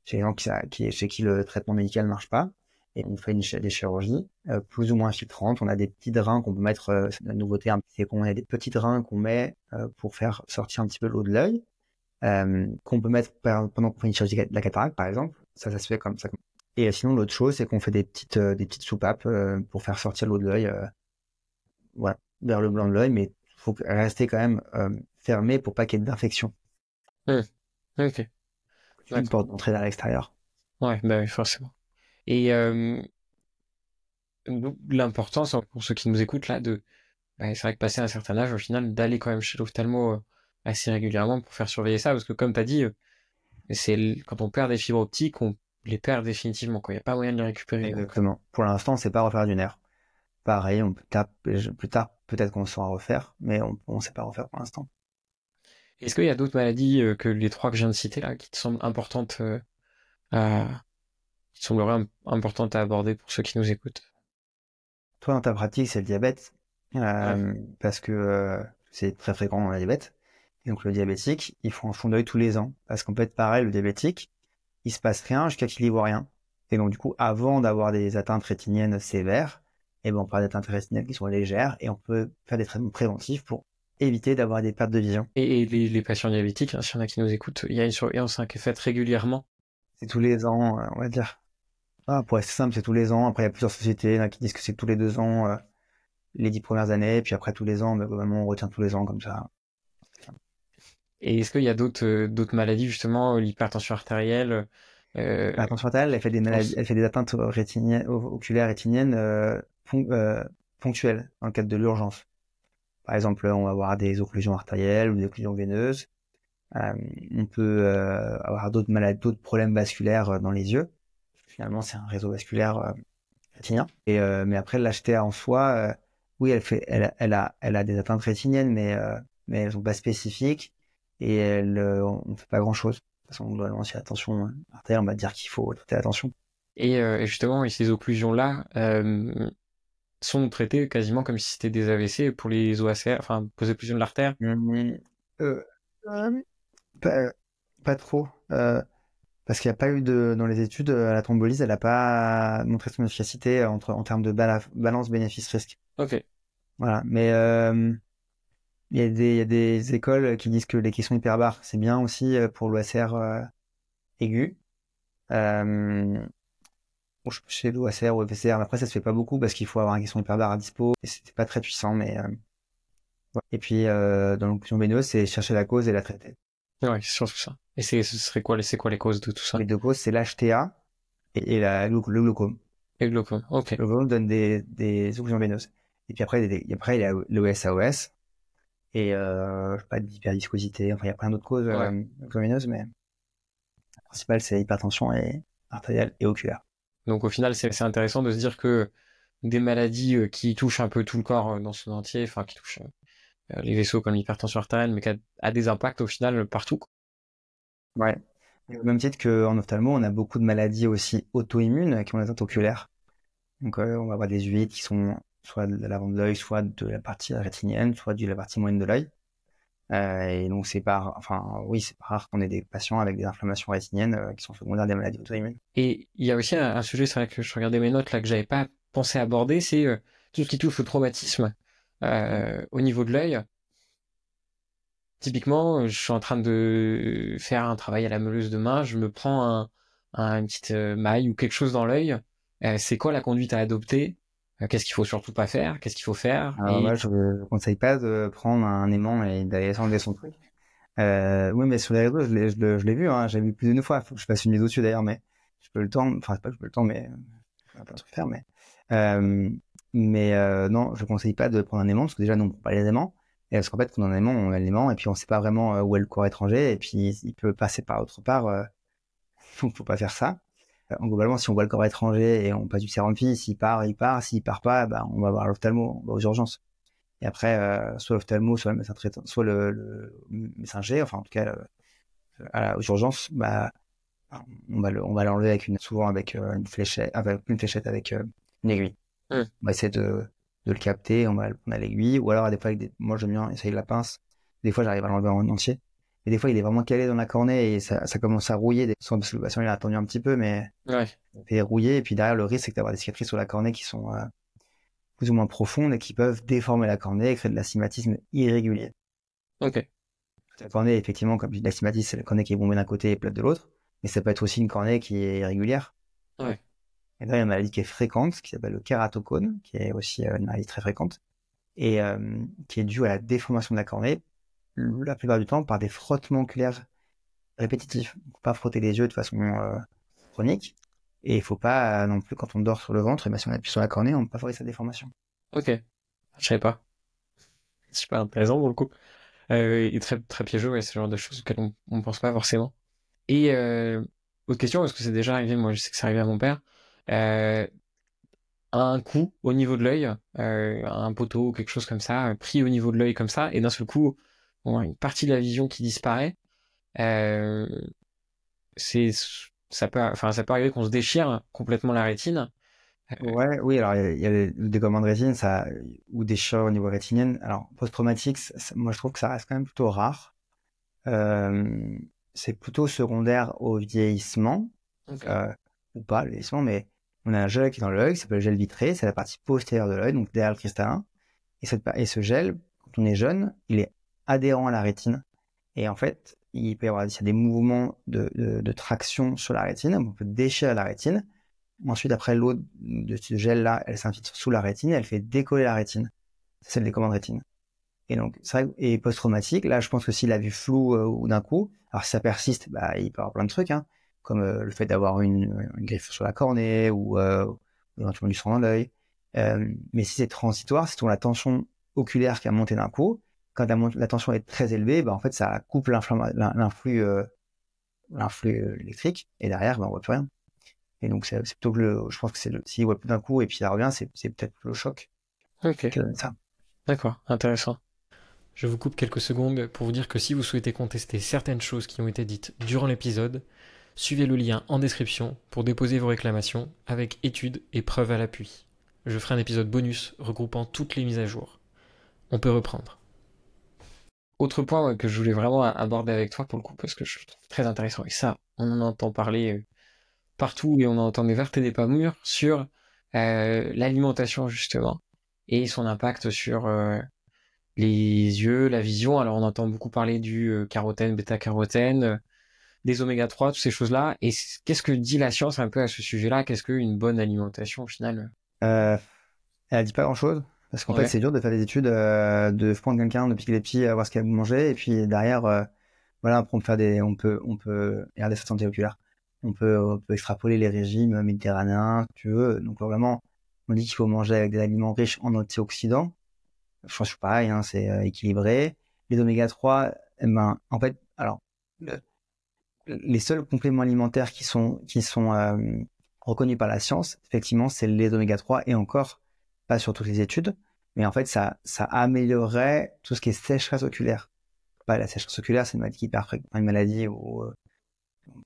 chez qui le traitement médical ne marche pas. Et on fait des chirurgies plus ou moins filtrantes. On a des petits drains qu'on peut mettre, la nouveauté, c'est qu'on a des petits drains qu'on met pour faire sortir un petit peu l'eau de l'œil, qu'on peut mettre pendant qu'on fait une chirurgie de la cataracte, par exemple. Ça se fait comme ça. Et sinon, l'autre chose, c'est qu'on fait des petites soupapes pour faire sortir l'eau de l'œil voilà, vers le blanc de l'œil, mais il faut rester quand même fermé pour pas qu'il y ait d'infection.
Ok.
Une porte d'entrée vers l'extérieur.
Ouais, bah oui, forcément. Et donc, l'importance, pour ceux qui nous écoutent là, c'est vrai que passer un certain âge, au final, d'aller quand même chez l'ophtalmo assez régulièrement pour faire surveiller ça, parce que comme tu as dit, quand on perd des fibres optiques, on les perd définitivement, quoi. Il n'y a pas moyen de les récupérer.
Exactement. Pour l'instant, on ne sait pas refaire du nerf. Pareil, plus tard, peut-être qu'on saura refaire, mais on ne sait pas refaire pour l'instant.
Est-ce qu'il y a d'autres maladies que les 3 que je viens de citer là, qui te semblent importantes qui sembleraient importantes à aborder pour ceux qui nous écoutent?
Toi, dans ta pratique, c'est le diabète, parce que c'est très fréquent dans le diabète. Et donc le diabétique, ils font un fond d'œil tous les ans, parce qu'en fait, pareil, le diabétique, il se passe rien jusqu'à qu'il y voit rien. Et donc du coup, avant d'avoir des atteintes rétiniennes sévères, on parle d'atteintes rétiniennes qui sont légères, et on peut faire des traitements préventifs pour éviter d'avoir des pertes de vision.
Et les patients diabétiques, s'il y en a qui nous écoutent, il y a une surveillance qui est faite régulièrement?
C'est tous les ans, on va dire. Pour être simple, c'est tous les ans. Après, il y a plusieurs sociétés là, qui disent que c'est tous les 2 ans, les 10 premières années, et puis après tous les ans, globalement, on retient tous les ans comme ça.
Et est-ce qu'il y a d'autres maladies, justement, l'hypertension artérielle?
L'hypertension artérielle, elle fait des atteintes oculaires rétiniennes ponctuelles dans le cadre de l'urgence. Par exemple, on va avoir des occlusions artérielles ou des occlusions veineuses. On peut avoir d'autres maladies, d'autres problèmes vasculaires dans les yeux. Finalement, c'est un réseau vasculaire rétinien. Mais après, l'HTA en soi, oui, elle a des atteintes rétiniennes, mais elles sont pas spécifiques et on fait pas grand chose. De toute façon, globalement, si attention artérielle, on va dire qu'il faut traiter attention.
Et justement, ces occlusions-là sont traitées quasiment comme si c'était des AVC pour les OACR, enfin, pour les occlusions de l'artère.
Pas trop. Parce qu'il n'y a pas eu dans les études, la thrombolyse, elle n'a pas montré son efficacité en termes de balance bénéfice-risque.
Ok.
Voilà. Mais il y a des écoles qui disent que les caissons hyperbares, c'est bien aussi pour l'OACR aigu. Chez l'OACR ou FSR, mais après ça se fait pas beaucoup parce qu'il faut avoir un caisson hyperbar à dispo et c'était pas très puissant. Mais ouais. Et puis dans l'occlusion veineuse, c'est chercher la cause et la traiter.
Ouais, c'est surtout ça. Et c'est quoi les causes de tout ça?
Les deux causes, c'est l'HTA et le glaucome.
Et le glaucome, ok.
Le glaucome donne des occlusions veineuses. Et puis après, il y a l'OS-AOS et pas d'hyperviscosité. Enfin, il y a plein d'autres causes veineuses, mais la principale, c'est l'hypertension artérielle et oculaire.
Donc au final, c'est intéressant de se dire que des maladies qui touchent un peu tout le corps dans son entier, enfin qui touchent les vaisseaux comme l'hypertension artérielle, mais qui a des impacts au final partout.
Ouais. Au même titre qu'en ophtalmo, on a beaucoup de maladies aussi auto-immunes qui ont des atteintes oculaires. Donc on va avoir des uveites qui sont soit de l'avant de l'œil, soit de la partie rétinienne, soit de la partie moyenne de l'œil. Et donc c'est pas rare qu'on ait des patients avec des inflammations rétiniennes qui sont secondaires des maladies auto-immunes.
Et il y a aussi un sujet, c'est vrai que je regardais mes notes là que j'avais pas pensé aborder, c'est tout ce qui touche au traumatisme au niveau de l'œil. Typiquement, je suis en train de faire un travail à la meuleuse de main, je me prends une petite maille ou quelque chose dans l'œil. C'est quoi la conduite à adopter? Qu'est-ce qu'il faut surtout pas faire? Qu'est-ce qu'il faut faire?
Alors moi, je conseille pas de prendre un aimant et d'aller enlever son truc. Oui, mais sur les réseaux, je l'ai vu, hein, j'ai vu plus d'une fois. Faut que je fasse une mise dessus d'ailleurs, mais je peux le temps. Enfin, c'est pas que je peux le temps, mais je vais pas tout faire. Non, je conseille pas de prendre un aimant parce que déjà, non, on prend pas les aimants. Et parce qu'en fait, quand on a un aimant, on a l'aimant et puis on sait pas vraiment où est le corps étranger et puis il peut passer par autre part. Donc, faut pas faire ça. Globalement, si on voit le corps étranger et on passe du sérum fi, s'il part, il part. S'il part pas, on va voir l'ophtalmo, on va aux urgences. Et après, soit l'ophtalmo, soit le médecin traitant, soit le médecin G, enfin en tout cas aux urgences, on va l'enlever souvent avec une fléchette, avec une aiguille. On va essayer de le capter, on va le prendre à l'aiguille, ou alors des fois moi j'aime bien essayer la pince. Des fois j'arrive à l'enlever en entier. Et des fois il est vraiment calé dans la cornée et ça commence à rouiller. Soit parce que le patient il a attendu un petit peu, mais ça fait rouiller. Et puis derrière le risque c'est d'avoir des cicatrices sur la cornée qui sont plus ou moins profondes et qui peuvent déformer la cornée et créer de l'astigmatisme irrégulier.
Ok.
La cornée, effectivement, comme je dis, l'astigmatisme, c'est la cornée qui est bombée d'un côté et plate de l'autre, mais ça peut être aussi une cornée qui est irrégulière.
Ouais.
Et là, il y a une maladie qui est fréquente, qui s'appelle le kératocone, qui est aussi une maladie très fréquente, et qui est due à la déformation de la cornée, la plupart du temps par des frottements oculaires répétitifs. Donc, pas frotter les yeux de façon chronique, Et il faut pas non plus, quand on dort sur le ventre, et ben, si on appuie sur la cornée, on peut pas favoriser sa déformation.
Ok, je savais pas. Super intéressant pour le coup. Et très, très piégeux, ouais, c'est le genre de choses auxquelles on pense pas forcément. Et autre question, parce que c'est déjà arrivé, moi je sais que c'est arrivé à mon père, euh, un coup au niveau de l'œil, un poteau ou quelque chose comme ça, pris au niveau de l'œil comme ça, et d'un seul coup, on a une partie de la vision qui disparaît. Euh, c'est, ça peut arriver qu'on se déchire complètement la rétine.
Ouais, oui, alors il y a des décollements de rétine, ça, ou des chocs au niveau rétinien. Alors, post-traumatique, moi je trouve que ça reste quand même plutôt rare. Euh, c'est plutôt secondaire au vieillissement,
Ok.
euh, ou pas le vieillissement, mais on a un gel qui est dans l'œil, qui s'appelle le gel vitré, c'est la partie postérieure de l'œil, donc derrière le cristallin. Et ce gel, quand on est jeune, il est adhérent à la rétine. Et en fait, il peut y avoir, s'il y a des mouvements de traction sur la rétine, on peut déchirer la rétine. Ensuite, après, l'eau de ce gel-là, elle s'infiltre sous la rétine et elle fait décoller la rétine. C'est le décollement de rétine. Et donc, c'est vrai, et post-traumatique, là, je pense que s'il a vu flou ou d'un coup, alors si ça persiste, bah, il peut y avoir plein de trucs, hein, comme le fait d'avoir une griffe sur la cornée ou éventuellement du sang dans l'œil. Mais si c'est transitoire, si on a la tension oculaire qui a monté d'un coup, quand la tension est très élevée, bah, en fait, ça coupe l'influx électrique et derrière, bah, on voit plus rien. Et donc, c'est plutôt que je pense que s'il voit plus d'un coup et puis ça revient, c'est peut-être le choc
Ok,
qui donne ça.
d'accord, intéressant. Je vous coupe quelques secondes pour vous dire que si vous souhaitez contester certaines choses qui ont été dites durant l'épisode, suivez le lien en description pour déposer vos réclamations avec études et preuves à l'appui. Je ferai un épisode bonus regroupant toutes les mises à jour. On peut reprendre. Autre point que je voulais vraiment aborder avec toi pour le coup, parce que je trouve très intéressant, et ça, on en entend parler partout et on en entend des vertes et des pas mûres sur l'alimentation justement et son impact sur les yeux, la vision. Alors on entend beaucoup parler du carotène, bêta-carotène, des oméga 3, toutes ces choses-là. Et qu'est-ce que dit la science un peu à ce sujet-là? Qu'est-ce qu'une bonne alimentation au final?
Euh, Elle dit pas grand-chose, parce qu'en fait,
Ouais.
c'est dur de faire des études, de prendre quelqu'un, de piquer les pieds, voir ce qu'il a mangé, et puis derrière, voilà, après, on peut regarder sa santé oculaire. On peut extrapoler les régimes méditerranéens, si tu veux. Donc, vraiment, on dit qu'il faut manger avec des aliments riches en antioxydants. Je pense que c'est pareil, hein, c'est équilibré. Les oméga 3, eh ben, en fait, alors, le- les seuls compléments alimentaires qui sont reconnus par la science, effectivement, c'est les oméga 3 et encore pas sur toutes les études, mais en fait, ça améliorerait tout ce qui est sécheresse oculaire. Pas la sécheresse oculaire, c'est une maladie une maladie ou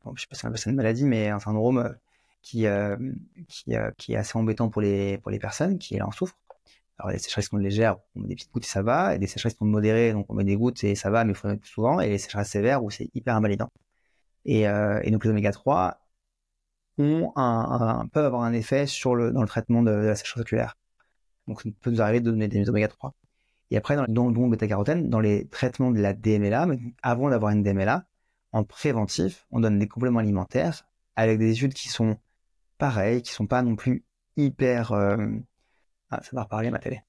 bon, je sais pas si on appelle ça une maladie, mais un syndrome qui qui est assez embêtant pour les personnes qui en souffrent. Alors, les sécheresses qui sont légères, on met des petites gouttes et ça va, et des sécheresses qui sont modérées, donc on met des gouttes et ça va, mais il faut en mettre plus souvent, et les sécheresses sévères où c'est hyper invalidant. Et donc les oméga 3 peuvent avoir un effet dans le traitement de la sécheresse oculaire. Donc ça peut nous arriver de donner des oméga 3. Et après, dans le bêta-carotène, dans les traitements de la DMLA, mais avant d'avoir une DMLA, en préventif, on donne des compléments alimentaires avec des études qui sont pareilles, qui sont pas non plus hyper... ça va reparler ma télé.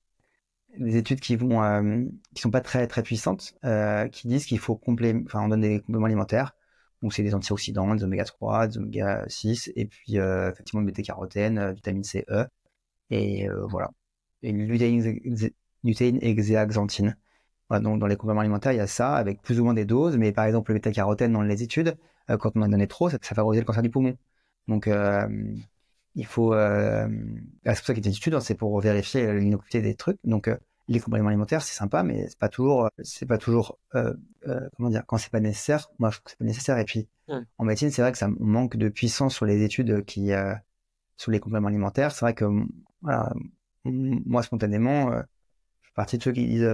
Des études qui sont pas très très puissantes, qui disent qu'il faut on donne des compléments alimentaires. Donc c'est des antioxydants, des oméga 3, des oméga 6, et puis effectivement le bêta-carotène, vitamine C, E, et voilà. Et lutéine et xéaxanthine. Voilà, donc dans les compléments alimentaires, il y a ça, avec plus ou moins des doses, mais par exemple le bêta-carotène dans les études, quand on en a donné trop, ça favorisait le cancer du poumon. Donc il faut... c'est pour ça qu'il y a des études, hein, c'est pour vérifier l'innocuité des trucs. Donc les compléments alimentaires, c'est sympa, mais c'est pas toujours, comment dire, quand c'est pas nécessaire, moi je trouve que c'est pas nécessaire. Et puis
Mm.
en médecine, c'est vrai que on manque de puissance sur les études sur les compléments alimentaires. C'est vrai que voilà, moi spontanément, je fais partie de ceux qui disent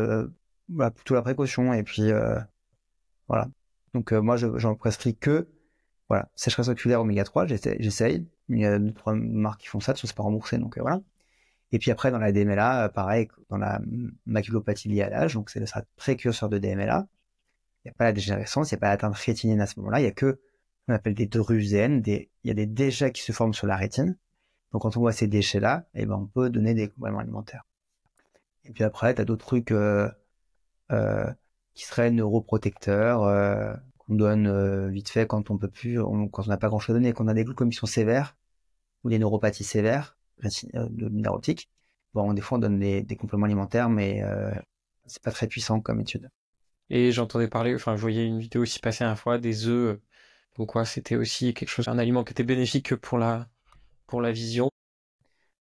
voilà, plutôt la précaution. Et puis voilà. Donc moi, j'en prescris que voilà, sécheresse oculaire oméga 3, j'essaye. Il y a 2-3 marques qui font ça, de toute façon c'est pas remboursé, donc voilà. Et puis après, dans la DMLA, pareil, dans la maculopathie liée à l'âge, donc c'est le stade précurseur de DMLA, il n'y a pas la dégénérescence, il n'y a pas l'atteinte rétinienne à ce moment-là, il y a que ce qu'on appelle des drusènes, il y a des déchets qui se forment sur la rétine. Donc quand on voit ces déchets-là, eh ben, on peut donner des compléments alimentaires. Et puis après, tu as d'autres trucs euh, qui seraient neuroprotecteurs, qu'on donne vite fait quand on peut plus, quand on n'a pas grand-chose à donner, qu'on a des glucomes qui sont sévères. ou des neuropathies sévères de nerfs optiques. Bon, des fois, on donne des compléments alimentaires, mais c'est pas très puissant comme étude.
Et j'entendais parler, enfin, je voyais une vidéo aussi passer une fois, des œufs, donc quoi, c'était aussi quelque chose, un aliment qui était bénéfique pour la vision.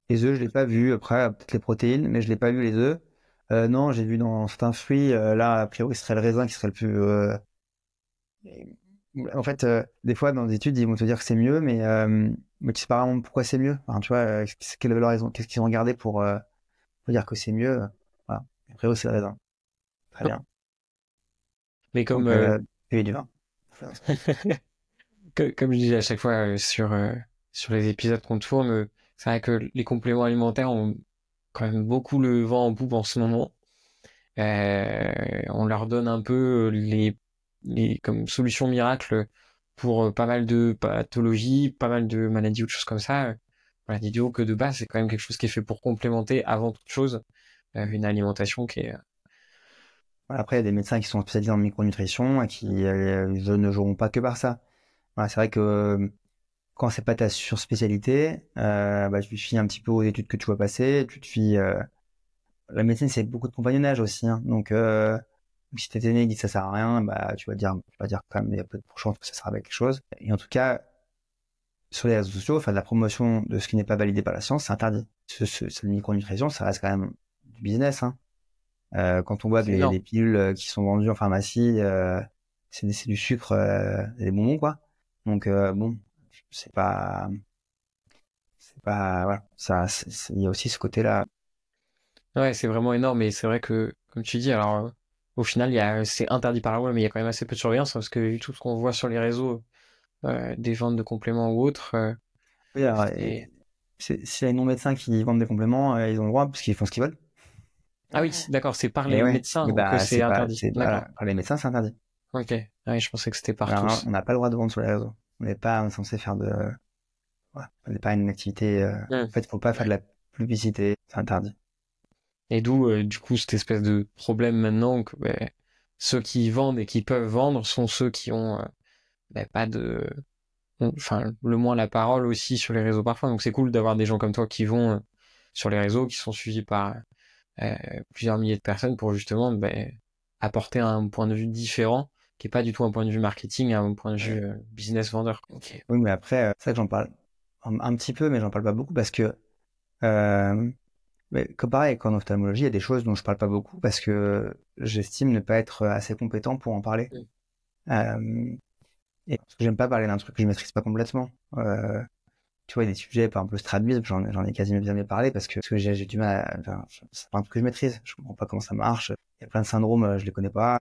Les œufs, je l'ai pas vu. Après, peut-être les protéines, mais je l'ai pas vu les œufs. Non, j'ai vu dans certains fruits, là, a priori, ce serait le raisin qui serait le plus. En fait, des fois, dans des études, ils vont te dire que c'est mieux, mais tu sais pas vraiment pourquoi c'est mieux. Enfin, tu vois, quelle est leur raison, qu'est-ce qu'ils ont regardé pour dire que c'est mieux. Voilà. A priori, c'est le raisin. Très bien.
Mais comme,
Donc, et du vin.
comme je disais à chaque fois sur les épisodes qu'on tourne, c'est vrai que les compléments alimentaires ont quand même beaucoup le vent en poupe en ce moment. On leur donne un peu les comme solution miracle pour pas mal de pathologies, pas mal de maladies ou de choses comme ça. Voilà, dis que de base, c'est quand même quelque chose qui est fait pour complémenter avant toute chose une alimentation qui est...
Voilà, après, il y a des médecins qui sont spécialisés en micronutrition et qui ne joueront pas que par ça. Voilà, c'est vrai que quand c'est pas ta surspécialité, bah, tu te fies un petit peu aux études que tu vois passer, tu te fies. La médecine, c'est beaucoup de compagnonnage aussi, hein. Donc, si t'es aîné et dit que ça sert à rien, bah, tu vas dire quand même, il y a peu de chances que ça sert à quelque chose. Et en tout cas, sur les réseaux sociaux, faire de la promotion de ce qui n'est pas validé par la science, c'est interdit. Cette micronutrition, ça reste quand même du business, hein. Quand on voit que
C'est
les
énorme.
pilules qui sont vendues en pharmacie, c'est du sucre et des bonbons, quoi. Donc, bon, c'est pas, voilà. Il y a aussi ce côté-là.
Ouais, c'est vraiment énorme et c'est vrai que, comme tu dis, alors au final, c'est interdit par la loi, mais il y a quand même assez peu de surveillance parce que vu tout ce qu'on voit sur les réseaux, des ventes de compléments ou autres,
Oui, alors,
c'est...
s'il y a des non-médecins qui vendent des compléments, ils ont le droit parce qu'ils font ce qu'ils veulent.
Ah oui, d'accord, c'est par
Et
les
ouais,
médecins
et
que
bah,
c'est interdit.
voilà,
D'accord.
par les médecins, c'est interdit.
Ok. Ah oui, je pensais que c'était par
Alors,
tous.
on n'a pas le droit de vendre sur les réseaux. On n'est pas censé faire voilà, on n'est pas une activité,
Hmm.
en fait, faut pas faire de la publicité, c'est interdit.
Et d'où, du coup, cette espèce de problème maintenant que ben, ceux qui vendent et qui peuvent vendre sont ceux qui ont ben, pas de... Enfin, le moins la parole aussi sur les réseaux parfois. Donc c'est cool d'avoir des gens comme toi qui vont sur les réseaux, qui sont suivis par euh, plusieurs milliers de personnes pour justement ben, apporter un point de vue différent, qui est pas du tout un point de vue marketing, un point de vue business vendeur. Ok.
Oui, mais après, c'est vrai que j'en parle un petit peu, mais j'en parle pas beaucoup parce que, euh, mais comme pareil, qu'en ophtalmologie, il y a des choses dont je parle pas beaucoup parce que j'estime ne pas être assez compétent pour en parler.
Mm.
Euh, et parce que j'aime pas parler d'un truc que je maîtrise pas complètement. Tu vois, il y a des sujets, par exemple le strabisme, j'en ai quasiment jamais parlé parce que j'ai du mal enfin, c'est pas un truc que je maîtrise. Je comprends pas comment ça marche. Il y a plein de syndromes, je les connais pas.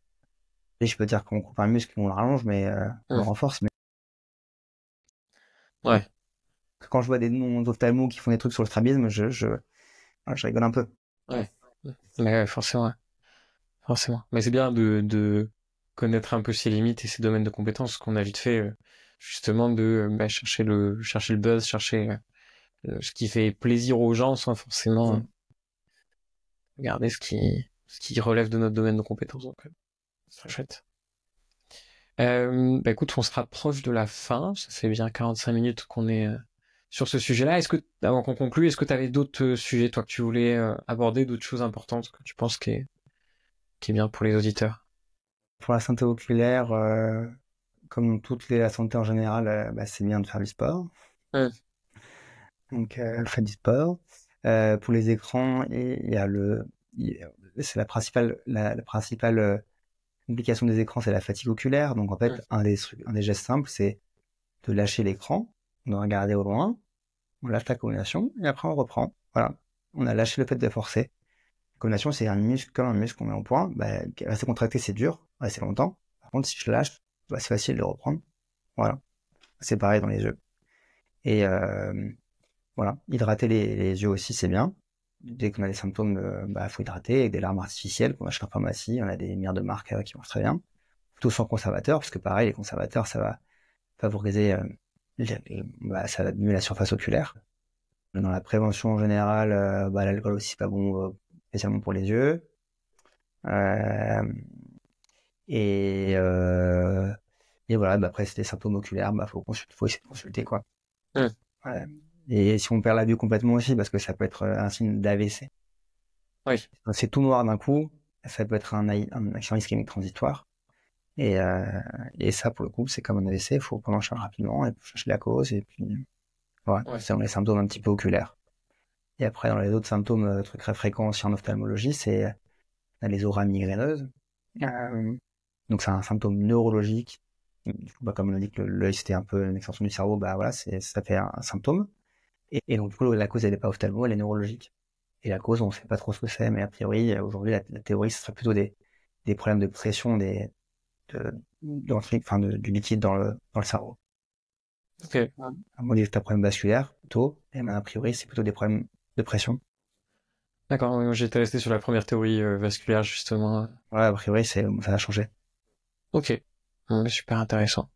Et je peux dire qu'on coupe un muscle, on le rallonge, mais on le
Mm.
renforce. Mais
Ouais.
quand je vois des noms d'ophtalmos qui font des trucs sur le strabisme, voilà, je rigole un peu.
Ouais. Mais ouais, forcément. Forcément. Mais c'est bien de connaître un peu ses limites et ses domaines de compétences, qu'on a vite fait, justement, de bah, chercher le buzz, chercher ce qui fait plaisir aux gens sans forcément
Mm.
regarder ce qui relève de notre domaine de compétences. Donc, c'est très chouette. Bah écoute, on se rapproche de la fin. Ça fait bien 45 minutes qu'on est sur ce sujet-là. Avant qu'on conclue, est-ce que tu avais d'autres sujets, toi, que tu voulais aborder, d'autres choses importantes que tu penses qui est bien pour les auditeurs?
Pour la santé oculaire, comme la santé en général, bah, c'est bien de faire du sport.
Ouais.
Donc, faites du sport. Pour les écrans, et il y a c'est la principale complication des écrans, c'est la fatigue oculaire. Donc, en
Ouais.
fait, un des gestes simples, c'est de lâcher l'écran, de regarder au loin, on lâche la coordination, et après on reprend. Voilà. On a lâché le fait de forcer. La coordination, c'est un muscle, comme un muscle qu'on met en point. Bah, rester contracté, c'est dur, rester longtemps. Par contre, si je lâche, bah, c'est facile de reprendre. Voilà. C'est pareil dans les yeux. Et voilà. Hydrater les yeux aussi, c'est bien. Dès qu'on a des symptômes, bah, faut hydrater avec des larmes artificielles qu'on achète en pharmacie. On a des mires de marque qui marchent très bien. Tout sans conservateur, parce que pareil, les conservateurs, ça va favoriser, bah, ça va diminuer la surface oculaire. Dans la prévention en général, bah, l'alcool aussi, c'est pas bon, spécialement pour les yeux. Euh, et, voilà, bah, après, c'est des symptômes oculaires, bah, faut essayer de consulter, quoi.
Ouais.
Ouais. Et si on perd la vue complètement aussi, parce que ça peut être un signe d'AVC.
Oui.
Quand c'est tout noir d'un coup, ça peut être un accident ischémique transitoire. Et ça, pour le coup, c'est comme un AVC, il faut prendre en charge rapidement, et chercher la cause, et puis, voilà,
Ouais.
c'est dans les symptômes un petit peu oculaires. Et après, dans les autres symptômes, trucs très fréquents aussi en ophtalmologie, c'est les aurores migraineuses. Donc c'est un symptôme neurologique. Du coup, comme on a dit que l'œil c'était un peu une extension du cerveau, bah voilà, ça fait un symptôme. Et donc du coup, la cause elle n'est pas ophtalmo, elle est neurologique. Et la cause, on ne sait pas trop ce que c'est, mais a priori, aujourd'hui, la théorie, ce serait plutôt des problèmes de pression du liquide dans le cerveau.
Ok.
À mon avis, c'est un problème vasculaire, plutôt, et a priori, c'est plutôt des problèmes de pression.
D'accord, moi j'étais resté sur la première théorie vasculaire justement.
Ouais, a priori, ça a changé.
Ok, super intéressant.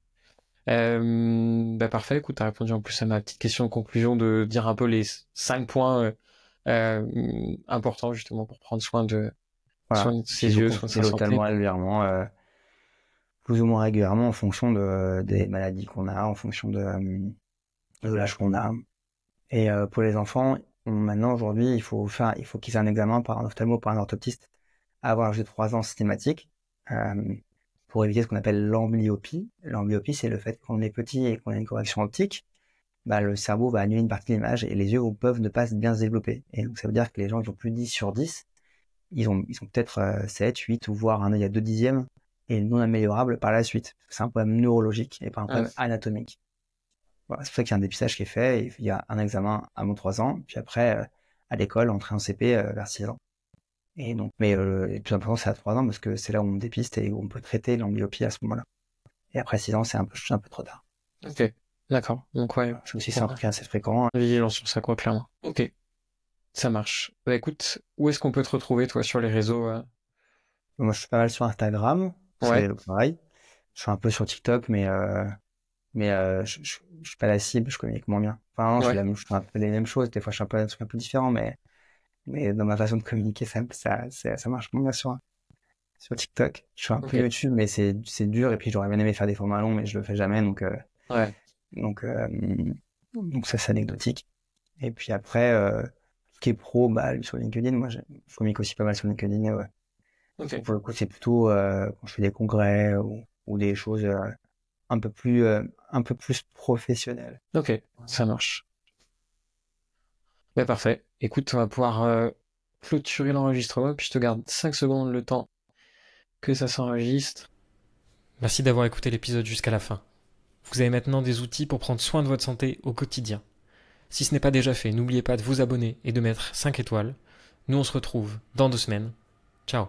Bah parfait, écoute, t'as répondu en plus à ma petite question de conclusion de dire un peu les 5 points importants justement pour prendre soin de
Voilà.
ses yeux, soin de sa santé.
Régulièrement, plus ou moins régulièrement en fonction des maladies qu'on a, en fonction de l'âge qu'on a. Et pour les enfants, maintenant aujourd'hui, il faut qu'ils aient un examen par un ophtalmo, par un orthoptiste, avant l'âge de 3 ans systématique, pour éviter ce qu'on appelle l'amblyopie. L'amblyopie, c'est le fait qu'on est petit et qu'on a une correction optique, bah, le cerveau va annuler une partie de l'image et les yeux peuvent ne pas bien se développer. Et donc ça veut dire que les gens qui ont plus de 10 sur 10, ils ont peut-être 7, 8 ou voire un œil à 2 dixièmes et non améliorable par la suite. C'est un problème neurologique et pas un problème anatomique. Voilà, c'est pour ça qu'il y a un dépistage qui est fait, et il y a un examen avant 3 ans, puis après, à l'école, entrer en CP vers 6 ans. Et donc, mais le plus important, c'est à 3 ans, parce que c'est là où on dépiste et où on peut traiter l'amblyopie à ce moment-là. Et après 6 ans, c'est un peu trop tard.
Ok, d'accord. Donc ouais,
Voilà, c'est un truc assez fréquent.
vigilance sur ça quoi, clairement. Ok, ça marche. Bah écoute, où est-ce qu'on peut te retrouver toi sur les réseaux
Moi, je suis pas mal sur Instagram,
Ouais.
c'est pareil. Je suis un peu sur TikTok, mais je suis pas la cible, je communique moins bien. Enfin, non, je fais un peu les mêmes choses. Des fois, je suis un peu un truc un peu différent, mais dans ma façon de communiquer, ça marche moins bien sur TikTok. Je suis un peu YouTube, mais c'est dur. Et puis, j'aurais bien aimé faire des formats longs, mais je le fais jamais. Donc, donc ça, c'est anecdotique. Et puis après, ce qui est pro, bah, sur LinkedIn, moi, je communique aussi pas mal sur LinkedIn. Ouais. Pour le coup, c'est plutôt quand je fais des congrès ou des choses un peu plus professionnelles.
Ok, ça marche. Bah parfait. Écoute, on va pouvoir clôturer l'enregistrement, puis je te garde 5 secondes le temps que ça s'enregistre. Merci d'avoir écouté l'épisode jusqu'à la fin. Vous avez maintenant des outils pour prendre soin de votre santé au quotidien. Si ce n'est pas déjà fait, n'oubliez pas de vous abonner et de mettre 5 étoiles. Nous on se retrouve dans 2 semaines. Ciao.